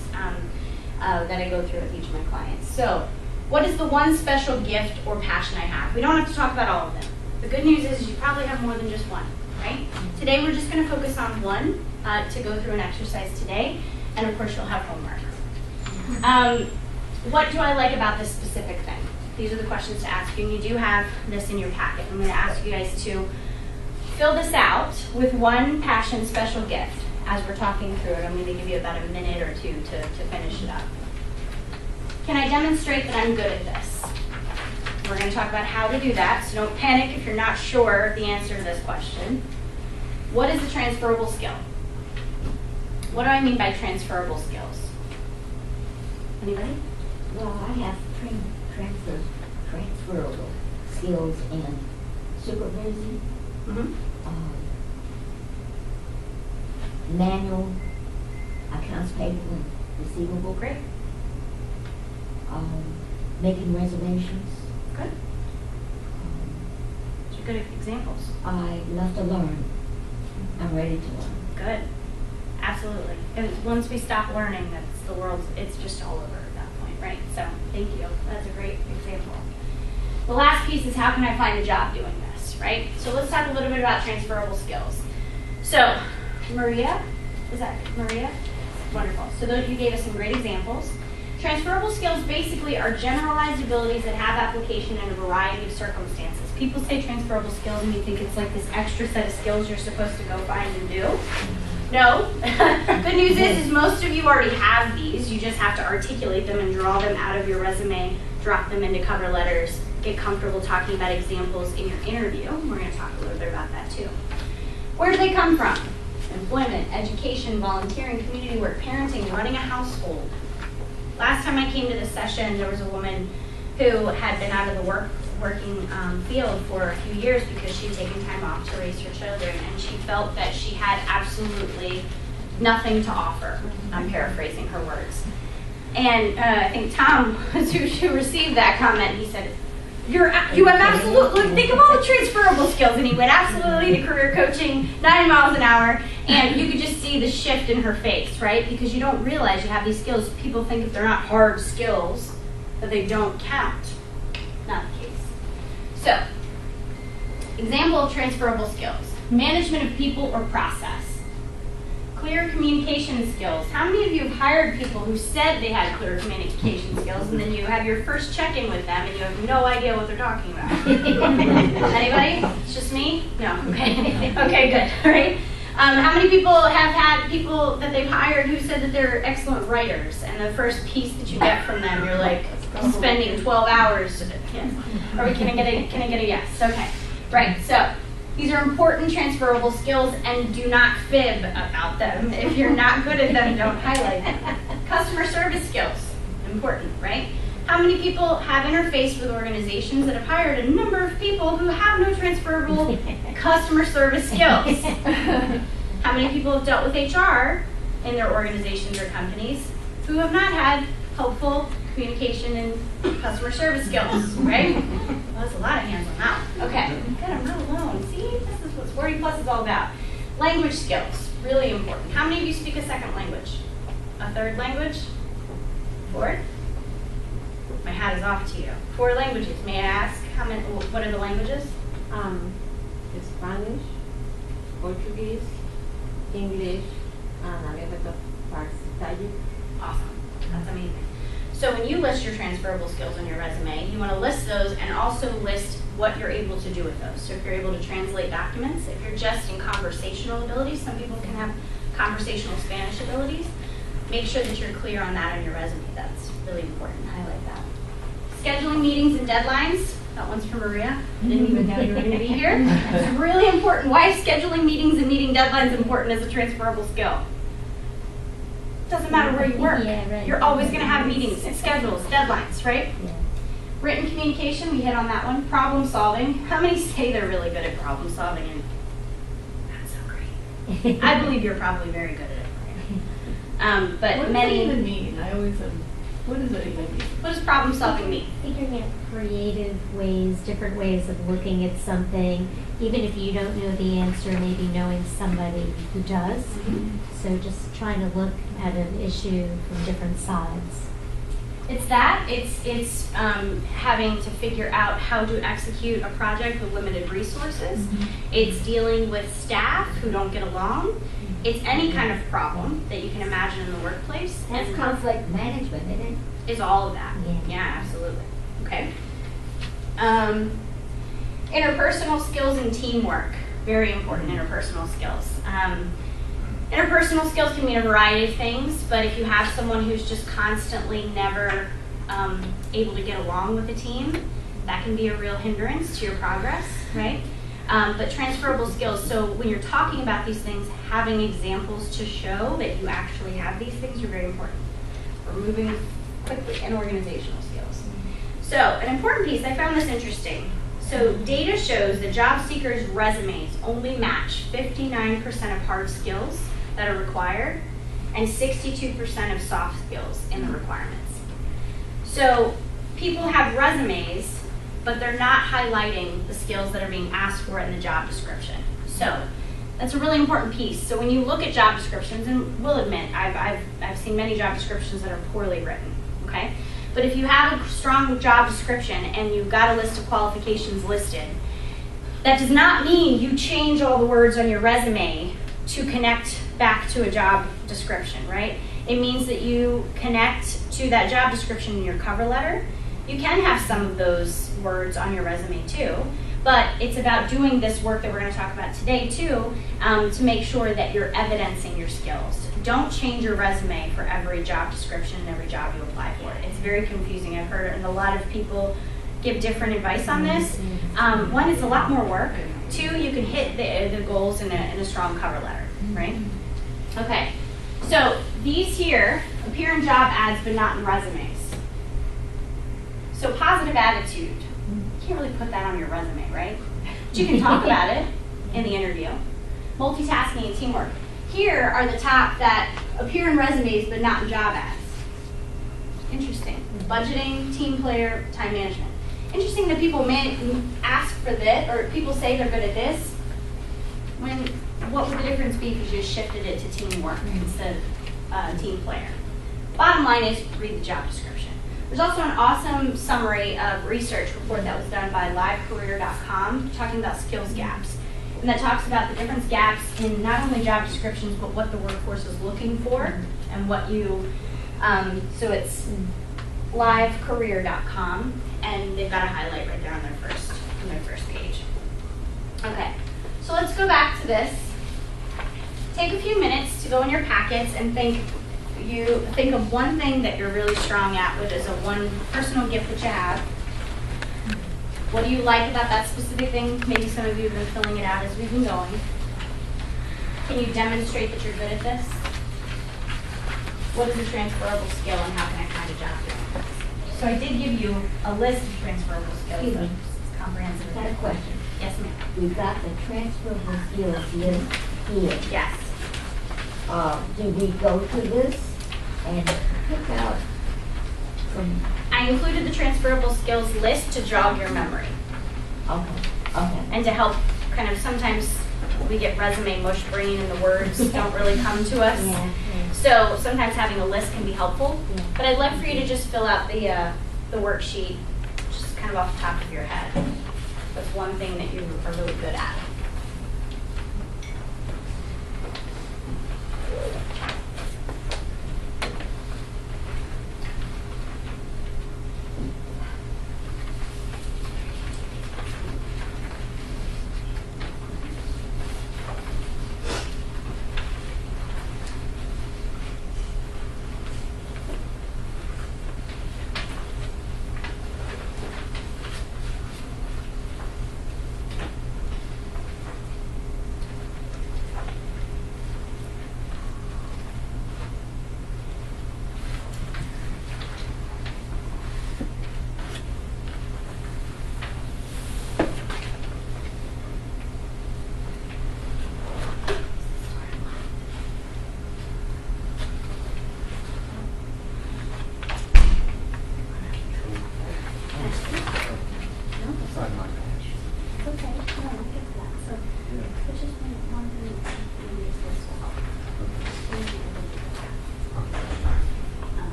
that I go through with each of my clients. So, what is the one special gift or passion I have? We don't have to talk about all of them. The good news is you probably have more than just one, right? Today we're just going to focus on one to go through an exercise today, and of course you'll have homework. What do I like about this specific thing? These are the questions to ask you, and you do have this in your packet. I'm going to ask you guys to fill this out with one passion special gift. As we're talking through it, I'm going to give you about a minute or two to finish it up. Can I demonstrate that I'm good at this? We're going to talk about how to do that, so don't panic if you're not sure the answer to this question. What is a transferable skill? What do I mean by transferable skills? Anybody? Well, I have transferable skills in supervision, manual, accounts payable and receivable. Great. making reservations. Good. Those are good examples. I love to learn. I'm ready to learn. Good. Absolutely. And once we stop learning, that's the world's, it's just all over at that point, right? So thank you. That's a great example. The last piece is how can I find a job doing this, right? So let's talk a little bit about transferable skills. So Maria, is that Maria? Wonderful. So those you gave us some great examples. Transferable skills basically are generalized abilities that have application in a variety of circumstances. People say transferable skills and you think it's like this extra set of skills you're supposed to go find and do. No. Good news is most of you already have these. You just have to articulate them and draw them out of your resume, drop them into cover letters, get comfortable talking about examples in your interview. We're going to talk a little bit about that too. Where do they come from? Employment, education, volunteering, community work, parenting, running a household. Last time I came to this session, there was a woman who had been out of the working field for a few years because she'd taken time off to raise her children, and she felt that she had absolutely nothing to offer. I'm paraphrasing her words. And I think Tom was who received that comment. He said, you have absolutely, think of all the transferable skills. And he went absolutely to career coaching, 9 miles an hour. And you could just see the shift in her face, right? Because you don't realize you have these skills. People think if they're not hard skills, that they don't count. Not the case. So, example of transferable skills. Management of people or process. Clear communication skills. How many of you have hired people who said they had clear communication skills and then you have your first check-in with them and you have no idea what they're talking about? Anybody? It's just me? No. Okay. Okay, good. All right. How many people have had people that they've hired who said that they're excellent writers and the first piece that you get from them, you're like spending 12 hours? Yes. Can I get a yes? Okay. Right. So these are important transferable skills, and do not fib about them. If you're not good at them, don't highlight them. Customer service skills, important, right? How many people have interfaced with organizations that have hired a number of people who have no transferable customer service skills? How many people have dealt with HR in their organizations or companies who have not had helpful communication and customer service skills, right? Well, that's a lot of hands on that one. Okay, good, I'm not alone. See, this is what Sporty Plus is all about. Language skills, really important. How many of you speak a second language? A third language? Fourth? My hat is off to you. 4 languages. May I ask how many? What are the languages? Spanish, Portuguese, English, and a little bit of Farsi. Awesome. That's amazing. So when you list your transferable skills on your resume, you want to list those and also list what you're able to do with those. So if you're able to translate documents, if you're just in conversational abilities, some people can have conversational Spanish abilities, make sure that you're clear on that on your resume. That's really important. Highlight that. Scheduling meetings and deadlines. That one's for Maria. I didn't even know you were going to be here. It's really important. Why is scheduling meetings and meeting deadlines important as a transferable skill? Doesn't matter where you work. Yeah, right. You're always going to have meetings, schedules, deadlines, right? Yeah. Written communication, we hit on that one. Problem solving. How many say they're really good at problem solving? And that's so great. I believe you're probably very good at it. But What does many. that even mean? I always what does that even mean? What does problem solving mean? Figuring out creative ways, different ways of looking at something, even if you don't know the answer, maybe knowing somebody who does. So just trying to look at an issue from different sides. It's that. It's having to figure out how to execute a project with limited resources. It's dealing with staff who don't get along. It's any kind of problem that you can imagine in the workplace. That's and conflict management, isn't it? is all of that. Yeah. Absolutely. Okay. Interpersonal skills and teamwork. Very important interpersonal skills. Interpersonal skills can mean a variety of things, but if you have someone who's just constantly never able to get along with a team, that can be a real hindrance to your progress, right? But transferable skills, so when you're talking about these things, having examples to show that you actually have these things are very important. We're moving quickly, and organizational skills. So an important piece, I found this interesting. So data shows that job seekers' resumes only match 59% of hard skills that are required and 62% of soft skills in the requirements. So people have resumes, but they're not highlighting the skills that are being asked for in the job description. So that's a really important piece. So when you look at job descriptions, and we'll admit, I've seen many job descriptions that are poorly written, okay? But if you have a strong job description and you've got a list of qualifications listed, that does not mean you change all the words on your resume to connect back to a job description, right? It means that you connect to that job description in your cover letter. You can have some of those words on your resume too, but it's about doing this work that we're going to talk about today too, to make sure that you're evidencing your skills. Don't change your resume for every job description and every job you apply for. It's very confusing. I've heard it, and a lot of people give different advice on this. One, it's a lot more work. Two, you can hit the goals in a strong cover letter, right? Okay, so these here appear in job ads but not in resumes. So positive attitude, you can't really put that on your resume, right? But you can talk about it in the interview. Multitasking and teamwork. Here are the top that appear in resumes but not in job ads. Interesting. Budgeting, team player, time management. Interesting that people may ask for this, or people say they're good at this, when what would the difference be if you just shifted it to teamwork instead of team player? Bottom line is, read the job description. There's also an awesome summary of research report that was done by livecareer.com talking about skills gaps. And that talks about the different gaps in not only job descriptions, but what the workforce is looking for and what you, so it's livecareer.com, and they've got a highlight right there on their first page. Okay, so let's go back to this. Take a few minutes to go in your packets and think of one thing that you're really strong at, which is a one personal gift that you have. What do you like about that specific thing? Maybe some of you have been filling it out as we've been going. Can you demonstrate that you're good at this? What is a transferable skill and how can I find a job doing this? So I did give you a list of transferable skills. Excuse So me. it's comprehensive. I had a question. Yes, ma'am. We've got the transferable skills list here. Yes. Do we go to this and pick out from, I included the transferable skills list to jog your memory okay, and to help kind of sometimes we get resume mush brain and the words don't really come to us. yeah. So sometimes having a list can be helpful. Yeah. But I'd love for you to just fill out the worksheet just kind of off the top of your head. That's one thing that you are really good at.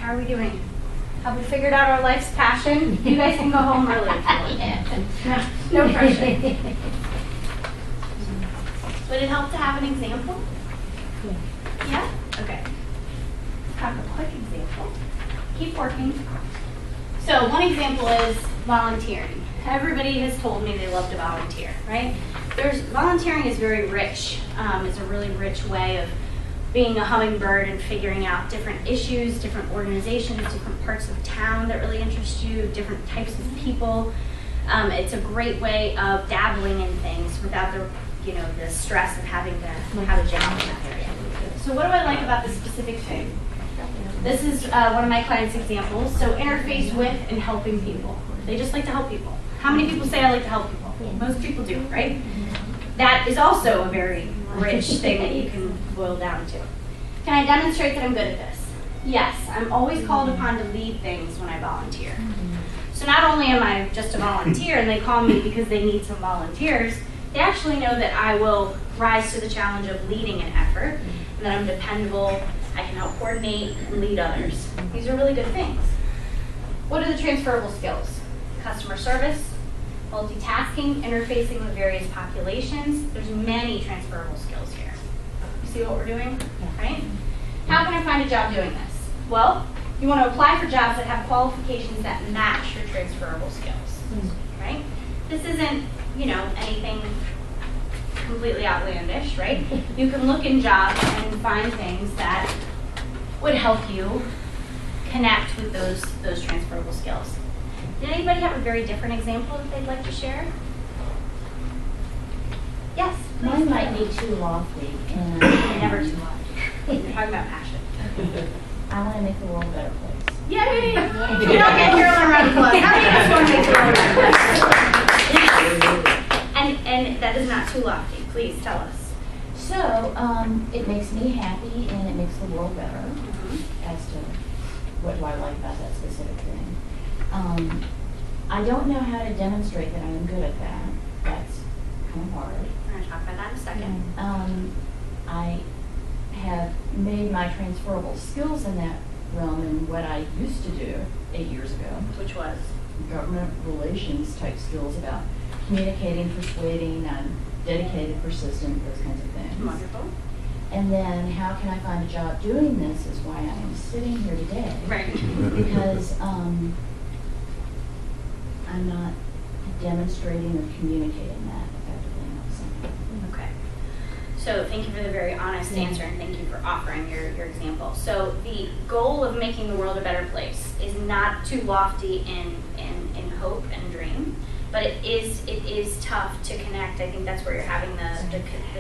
how are we doing? Have we figured out our life's passion? You guys can go home early if you want. No pressure. Would it help to have an example? Yeah? Okay. Have a quick example. Keep working. So one example is volunteering. Everybody has told me they love to volunteer, right? Volunteering is very rich. It's a really rich way of being a hummingbird and figuring out different issues, different organizations, different parts of town that really interest you, different types of people. It's a great way of dabbling in things without the stress of having to have a job in that area. So what do I like about this specific thing? This is one of my clients' examples. So interface with and helping people. They just like to help people. How many people say I like to help people? Most people do, right? That is also a very rich thing that you can boil down to. Can I demonstrate that I'm good at this? Yes, I'm always called upon to lead things when I volunteer. So not only am I just a volunteer and they call me because they need some volunteers, they actually know that I will rise to the challenge of leading an effort, and that I'm dependable, I can help coordinate and lead others. These are really good things. What are the transferable skills? Customer service, multitasking, interfacing with various populations. There's many transferable skills here. You see what we're doing, right? How can I find a job doing this? Well, you want to apply for jobs that have qualifications that match your transferable skills, right? This isn't, anything completely outlandish, right? You can look in jobs and find things that would help you connect with those transferable skills. Did anybody have a very different example that they'd like to share? Yes, please. Mine might be too lofty, and Never too lofty. You're talking about passion. I want to make the world a better place. Yay! You don't get here on a run club. How many of us want to make the world a better place? Yes. And that is not too lofty. Please tell us. So, it makes me happy and it makes the world better as to what do I like about that specific thing. I don't know how to demonstrate that I am good at that. That's kind of hard. We're going to talk about that in a second. I have made my transferable skills in that realm in what I used to do 8 years ago. Which was? Government relations type skills about communicating, persuading, dedicated, persistent, those kinds of things. Wonderful. And then how can I find a job doing this is why I am sitting here today. Right. Because I'm not demonstrating or communicating that effectively enough somewhere. Okay. So thank you for the very honest answer, and thank you for offering your example. So the goal of making the world a better place is not too lofty in hope and dream, but it is tough to connect. I think that's where you're having the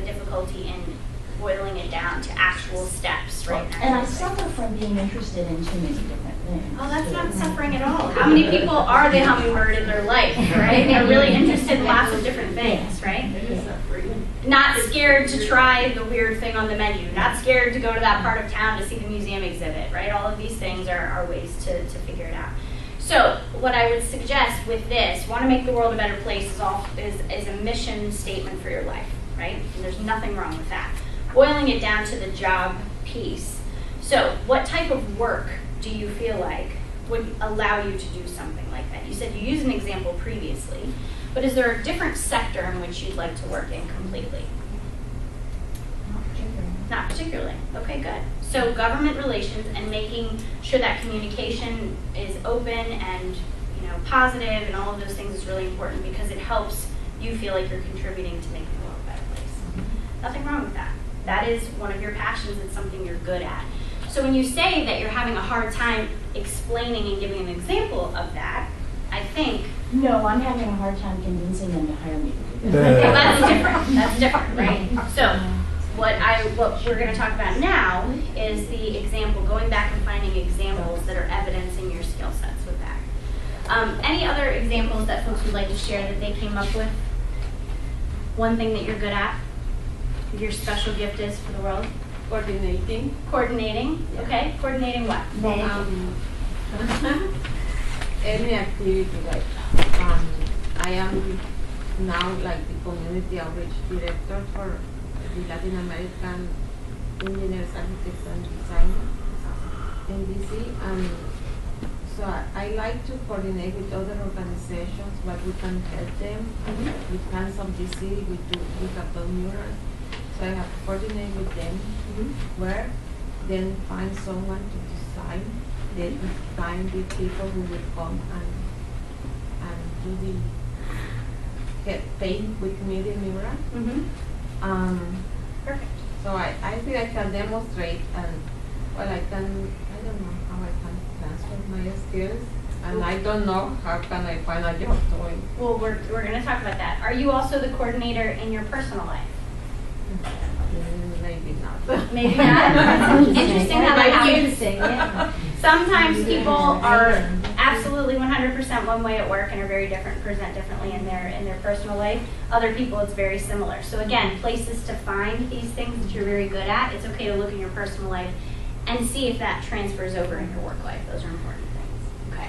difficulty in boiling it down to actual steps, right? And I suffer from being interested in too many different things. Oh, that's not suffering at all. How many people are the hummingbird in their life, right? They're really interested in lots of different things, right? Not scared to try the weird thing on the menu, not scared to go to that part of town to see the museum exhibit, right? All of these things are ways to figure it out. So what I would suggest with this, want to make the world a better place is a mission statement for your life, right? And there's nothing wrong with that. Boiling it down to the job piece. So what type of work do you feel like would allow you to do something like that? You said you used an example previously, but is there a different sector in which you'd like to work in completely? Not particularly. Okay, good. So government relations and making sure that communication is open and positive and all of those things is really important because it helps you feel like you're contributing to making the world a better place. Nothing wrong with that. That is one of your passions. It's something you're good at. So when you say that you're having a hard time explaining and giving an example of that, I think... No, I'm having a hard time convincing them to hire me to do that. Well, that's different. That's different, right? So what we're going to talk about now is the example, going back and finding examples that are evidencing your skill sets with that. Any other examples that folks would like to share that they came up with? One thing that you're good at? Your special gift is for the world? Coordinating. Coordinating, okay. Coordinating what? Any activity, like I am now like the community outreach director for the Latin American engineers, architects, and designers. in DC, so I like to coordinate with other organizations, but we can help them. With Hands of DC, we have done murals, so I have to coordinate with them where, then find someone to design, then find the people who will come and do get paint with me the mural. Perfect. So I think I can demonstrate and, well, I don't know how I can transfer my skills. And I don't know how can I find a job doing. Well, we're going to talk about that. Are you also the coordinator in your personal life? Maybe not. Maybe not. Interesting how that happens. Interesting, yeah. Sometimes people are absolutely 100% one way at work and are very different, present differently in their personal life. Other people, it's very similar. So again, places to find these things that you're very good at. It's okay to look in your personal life and see if that transfers over in your work life. Those are important things. Okay.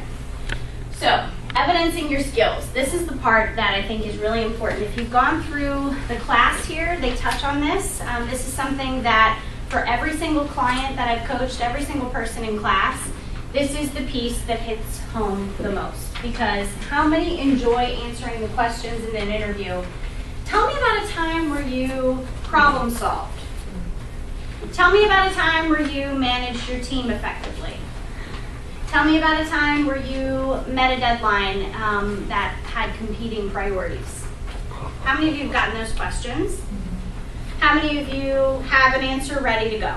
So, evidencing your skills. This is the part that I think is really important. If you've gone through the class here, they touch on this. This is something that for every single client that I've coached, every single person in class, this is the piece that hits home the most. Because how many enjoy answering the questions in an interview? Tell me about a time where you problem solved. Tell me about a time where you managed your team effectively. Tell me about a time where you met a deadline that had competing priorities. How many of you have gotten those questions? How many of you have an answer ready to go?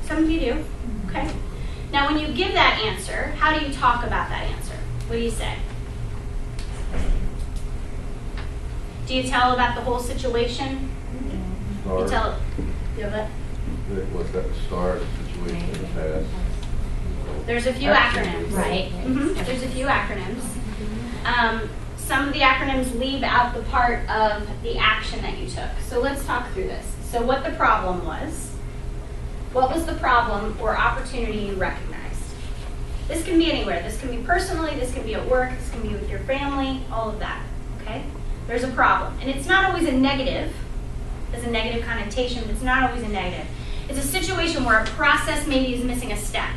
Some of you do. Okay. Now, when you give that answer, how do you talk about that answer? What do you say? Do you tell about the whole situation? You tell. You have it? What's that start situation in the past? There's a few acronyms. Right. There's a few acronyms. Some of the acronyms leave out the part of the action that you took. So let's talk through this. So what the problem was. What was the problem or opportunity you recognized? This can be anywhere. This can be personally, this can be at work, this can be with your family, all of that. Okay? There's a problem. And it's not always a negative. There's a negative connotation, but it's not always a negative. It's a situation where a process maybe is missing a step.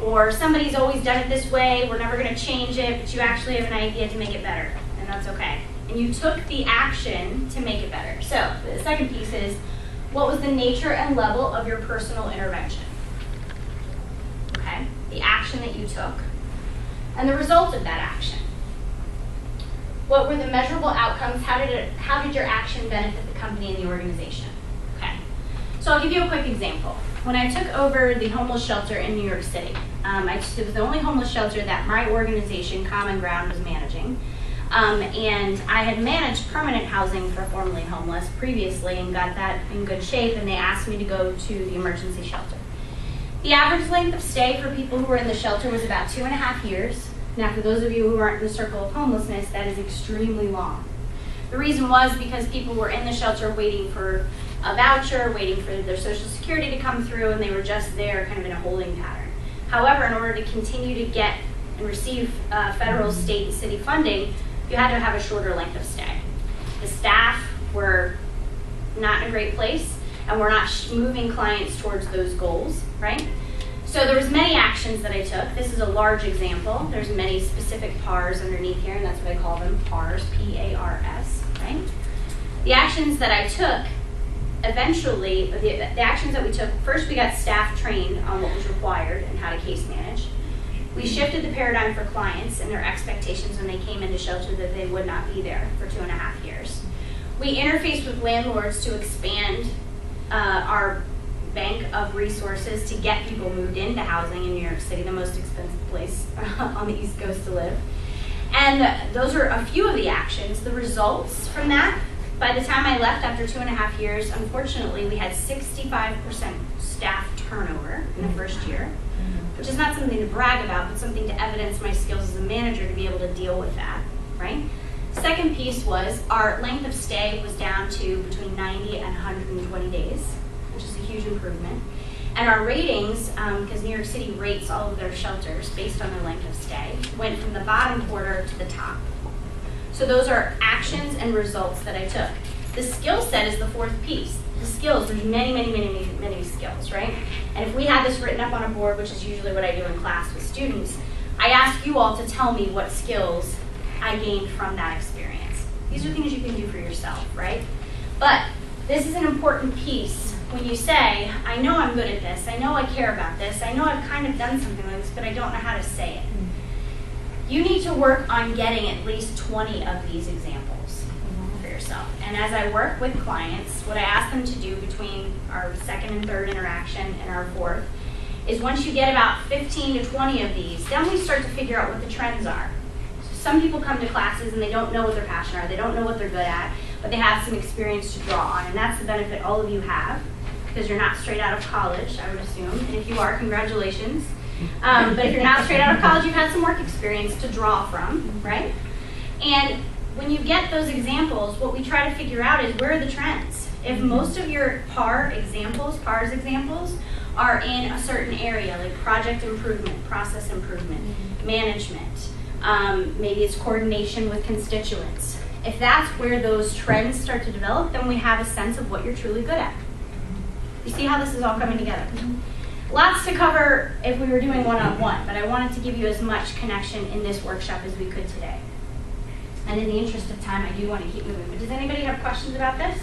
Or somebody's always done it this way, we're never going to change it, but you actually have an idea to make it better, and that's okay. And you took the action to make it better. So the second piece is, what was the nature and level of your personal intervention? Okay, the action that you took, and the result of that action. What were the measurable outcomes? How did your action benefit the company and the organization? Okay, so I'll give you a quick example. When I took over the homeless shelter in New York City, it was the only homeless shelter that my organization, Common Ground, was managing. And I had managed permanent housing for formerly homeless previously and got that in good shape, and they asked me to go to the emergency shelter. The average length of stay for people who were in the shelter was about 2.5 years. Now, for those of you who aren't in the circle of homelessness, that is extremely long. The reason was because people were in the shelter waiting for a voucher, waiting for their Social Security to come through, and they were just there kind of in a holding pattern. However, in order to continue to get and receive federal, state, and city funding, you had to have a shorter length of stay. The staff were not in a great place, and we're not moving clients towards those goals, right? So there was many actions that I took. This is a large example. There's many specific PARs underneath here, and that's what I call them, PARs, P-A-R-S, right? The actions that I took, eventually, the actions that we took, first we got staff trained on what was required and how to case manage. We shifted the paradigm for clients and their expectations when they came into shelter that they would not be there for 2.5 years. We interfaced with landlords to expand our bank of resources to get people moved into housing in New York City, the most expensive place on the East Coast to live. And those are a few of the actions. The results from that, by the time I left after 2.5 years, unfortunately, we had 65% staff turnover in the first year, which is not something to brag about, but something to evidence my skills as a manager to be able to deal with that, right? Second piece was our length of stay was down to between 90 and 120 days, which is a huge improvement. And our ratings, because New York City rates all of their shelters based on their length of stay, went from the bottom quarter to the top. So those are actions and results that I took. The skill set is the fourth piece. the skills, there's many skills, right? And if we had this written up on a board, which is usually what I do in class with students, I ask you all to tell me what skills I gained from that experience. These are things you can do for yourself, right? But this is an important piece when you say, I know I'm good at this, I know I care about this, I know I've kind of done something like this, but I don't know how to say it. You need to work on getting at least 20 of these examples for yourself. And as I work with clients, what I ask them to do between our second and third interaction and our fourth is once you get about 15 to 20 of these, then we start to figure out what the trends are. So some people come to classes and they don't know what their passion are, they don't know what they're good at, but they have some experience to draw on, and that's the benefit all of you have, because you're not straight out of college, I would assume, and if you are, congratulations. But if you're not straight out of college, you've had some work experience to draw from, right? And when you get those examples, what we try to figure out is where are the trends. If most of your PARS examples are in a certain area, like project improvement, process improvement, management, maybe it's coordination with constituents. If that's where those trends start to develop, then we have a sense of what you're truly good at. You see how this is all coming together? Lots to cover if we were doing one-on-one, but I wanted to give you as much connection in this workshop as we could today. And in the interest of time, I do want to keep moving. But does anybody have questions about this?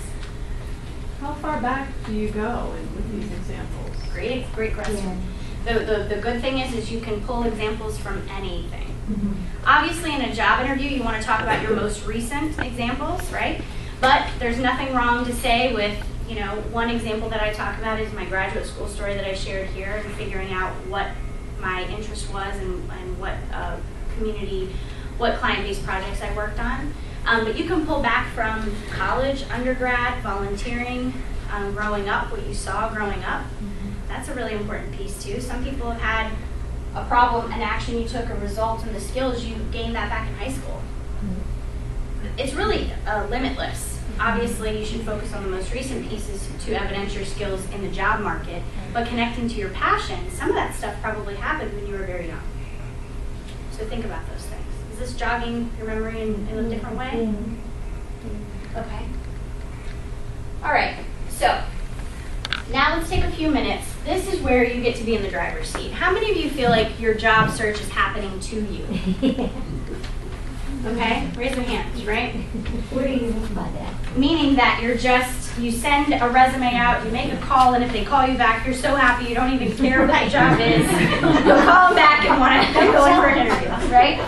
How far back do you go with these examples? Great question. Yeah. The good thing is you can pull examples from anything. Obviously, in a job interview, you want to talk about your most recent examples, right? But there's nothing wrong to say with, one example that I talk about is my graduate school story that I shared here and figuring out what my interest was and what what client-based projects I worked on. But you can pull back from college, undergrad, volunteering, growing up, what you saw growing up. That's a really important piece too. Some people have had a problem, an action you took, a result, and the skills you gained that back in high school. It's really limitless. Obviously, you should focus on the most recent pieces to evidence your skills in the job market, but connecting to your passion, some of that stuff probably happened when you were very young. So think about those things. Is this jogging your memory in a different way? Okay. All right, so now let's take a few minutes. This is where you get to be in the driver's seat. How many of you feel like your job search is happening to you? Okay, raise your hands, right? What do you mean by that? Meaning that you send a resume out, you make a call, and if they call you back, you're so happy you don't even care what the job is. You'll call them back and want to go in for an interview, right?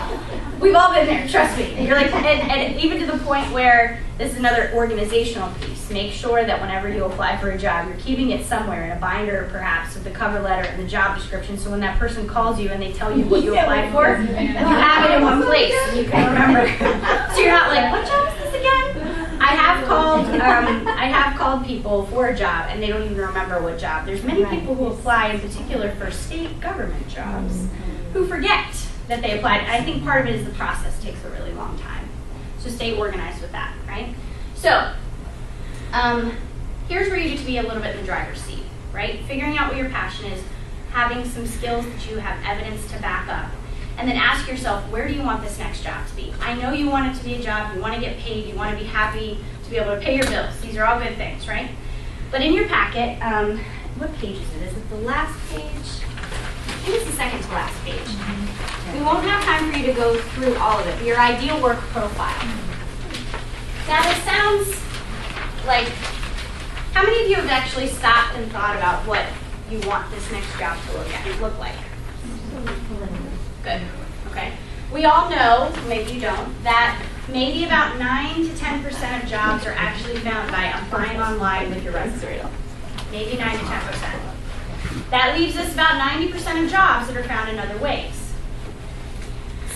We've all been there, trust me. You're like, and even to the point where this is another organizational piece. Make sure that whenever you apply for a job, you're keeping it somewhere in a binder, perhaps, with the cover letter and the job description, so when that person calls you and they tell you what you applied for, you have it in one place and you can remember. So you're not like, what job is this again? I have called people for a job and they don't even remember what job. There's many people who apply in particular for state government jobs who forget that they applied. I think part of it is the process takes a really long time. So stay organized with that, right? So here's where you get to be a little bit in the driver's seat, right? Figuring out what your passion is, having some skills that you have evidence to back up, and then ask yourself, where do you want this next job to be? I know you want it to be a job, you want to get paid, you want to be happy to be able to pay your bills. These are all good things, right? But in your packet, what page is it? Is it the last page? I think it's the second to last page. We won't have time for you to go through all of it. Your ideal work profile. Now this sounds like, how many of you have actually stopped and thought about what you want this next job to look like? Good, okay. We all know, maybe you don't, that maybe about 9 to 10% of jobs are actually found by applying online with your resume. Maybe 9 to 10%. That leaves us about 90% of jobs that are found in other ways.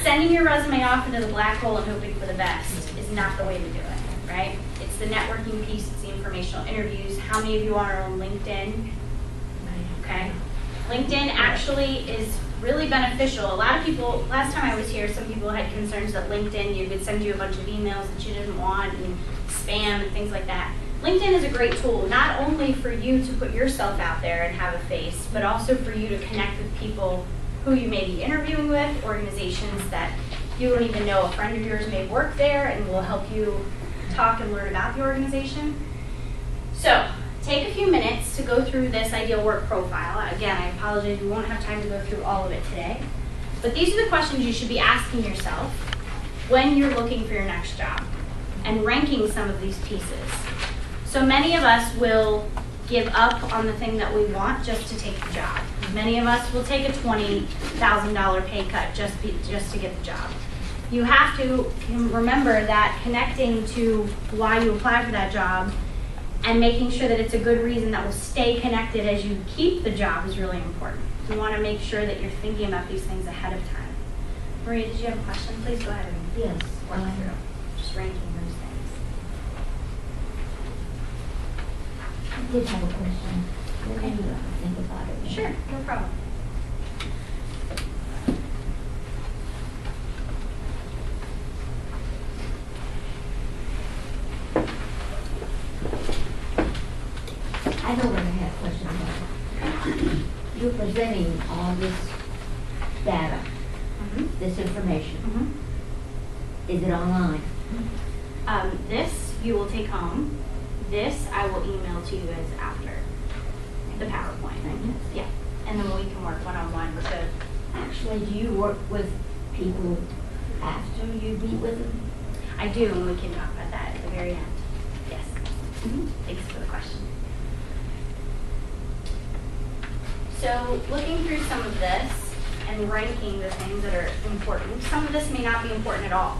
Sending your resume off into the black hole and hoping for the best is not the way to do it, right? It's the networking piece, it's the informational interviews. How many of you are on LinkedIn? Okay. LinkedIn actually is really beneficial. A lot of people, last time I was here, some people had concerns that LinkedIn would send you a bunch of emails that you didn't want and spam and things like that. LinkedIn is a great tool, not only for you to put yourself out there and have a face, but also for you to connect with people who you may be interviewing with, organizations that you don't even know. A friend of yours may work there and will help you talk and learn about the organization. So take a few minutes to go through this ideal work profile. Again, I apologize, we won't have time to go through all of it today. But these are the questions you should be asking yourself when you're looking for your next job and ranking some of these pieces. So many of us will give up on the thing that we want just to take the job. Many of us will take a $20,000 pay cut just to get the job. You have to remember that connecting to why you apply for that job and making sure that it's a good reason that will stay connected as you keep the job is really important. You want to make sure that you're thinking about these things ahead of time. Maria, did you have a question? Please go ahead and Yes. work through. Just ranking those things. I did have a question. Let me think about it. Sure, no problem. I know what I have questions about. You're presenting all this data, this information. Is it online? This you will take home. This I will email to you as after the PowerPoint. Yeah, and then we can work one-on-one to. Actually, do you work with people after you meet with them? I do, and we can talk about that at the very end. Yes. Thanks for the question. So looking through some of this and ranking the things that are important, some of this may not be important at all.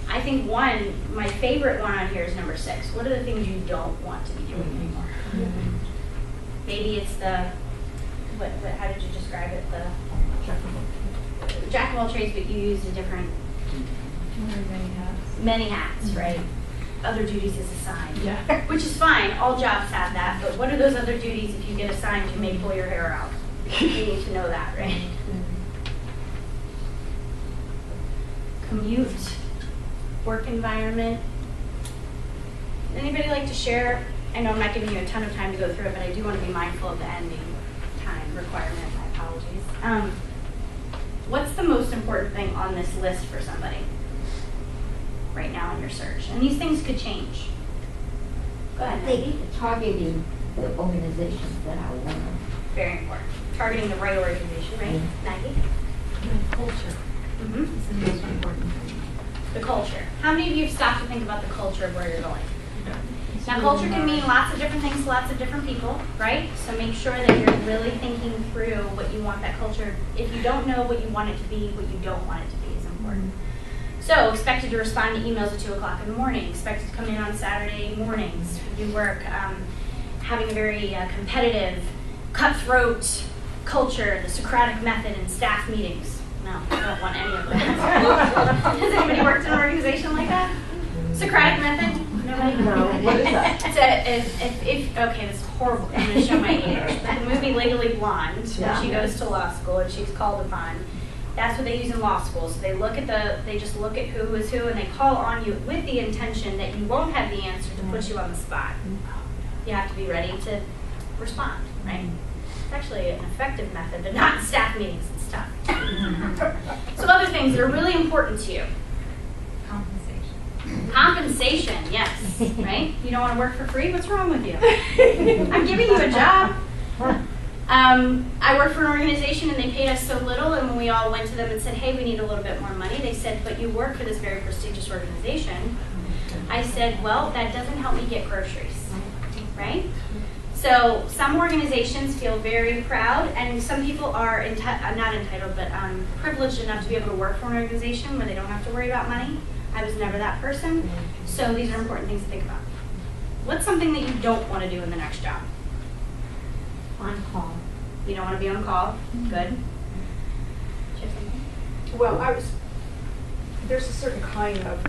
I think my favorite one on here is number 6. What are the things you don't want to be doing anymore? Maybe it's how did you describe it? The jack of all trades, but you used a different. Many hats, right? Other duties is assigned. Yeah. Which is fine, all jobs have that, but what are those other duties if you get assigned, you may pull your hair out? You need to know that, right? Commute, work environment. Anybody like to share? I know I'm not giving you a ton of time to go through it, but I do want to be mindful of the ending time requirement. My apologies. What's the most important thing on this list for somebody right now in your search? And these things could change. Go I ahead. think targeting the organizations that I want. Very important. Targeting the right organization, right? Maggie? Culture is the most important thing. The culture. How many of you have stopped to think about the culture of where you're going? Now, culture can mean lots of different things to lots of different people, right? So make sure that you're really thinking through what you want that culture. If you don't know what you want it to be, what you don't want it to be is important. So expected to respond to emails at 2 o'clock in the morning, expected to come in on Saturday mornings, do work, having a very competitive, cutthroat culture, the Socratic method in staff meetings. No, I don't want any of that. Has anybody worked in an organization like that? Socratic method? Nobody? No, what is that? Okay, this is horrible. I'm going to show my age. The movie Legally Blonde, when she goes to law school and she's called upon, that's what they use in law school. So they just look at who is who and they call on you with the intention that you won't have the answer to put you on the spot. You have to be ready to respond, right? It's actually an effective method, but not in staff meetings and stuff. So other things that are really important to you. Compensation, yes, right? You don't want to work for free? What's wrong with you? I'm giving you a job. I worked for an organization and they paid us so little, and when we all went to them and said, hey, we need a little bit more money, they said, but you work for this very prestigious organization. I said, well, that doesn't help me get groceries, right? So some organizations feel very proud, and some people are not entitled, but privileged enough to be able to work for an organization where they don't have to worry about money. I was never that person. So these are important things to think about. What's something that you don't want to do in the next job? On call. You don't want to be on call? Good. Well, there's a certain kind of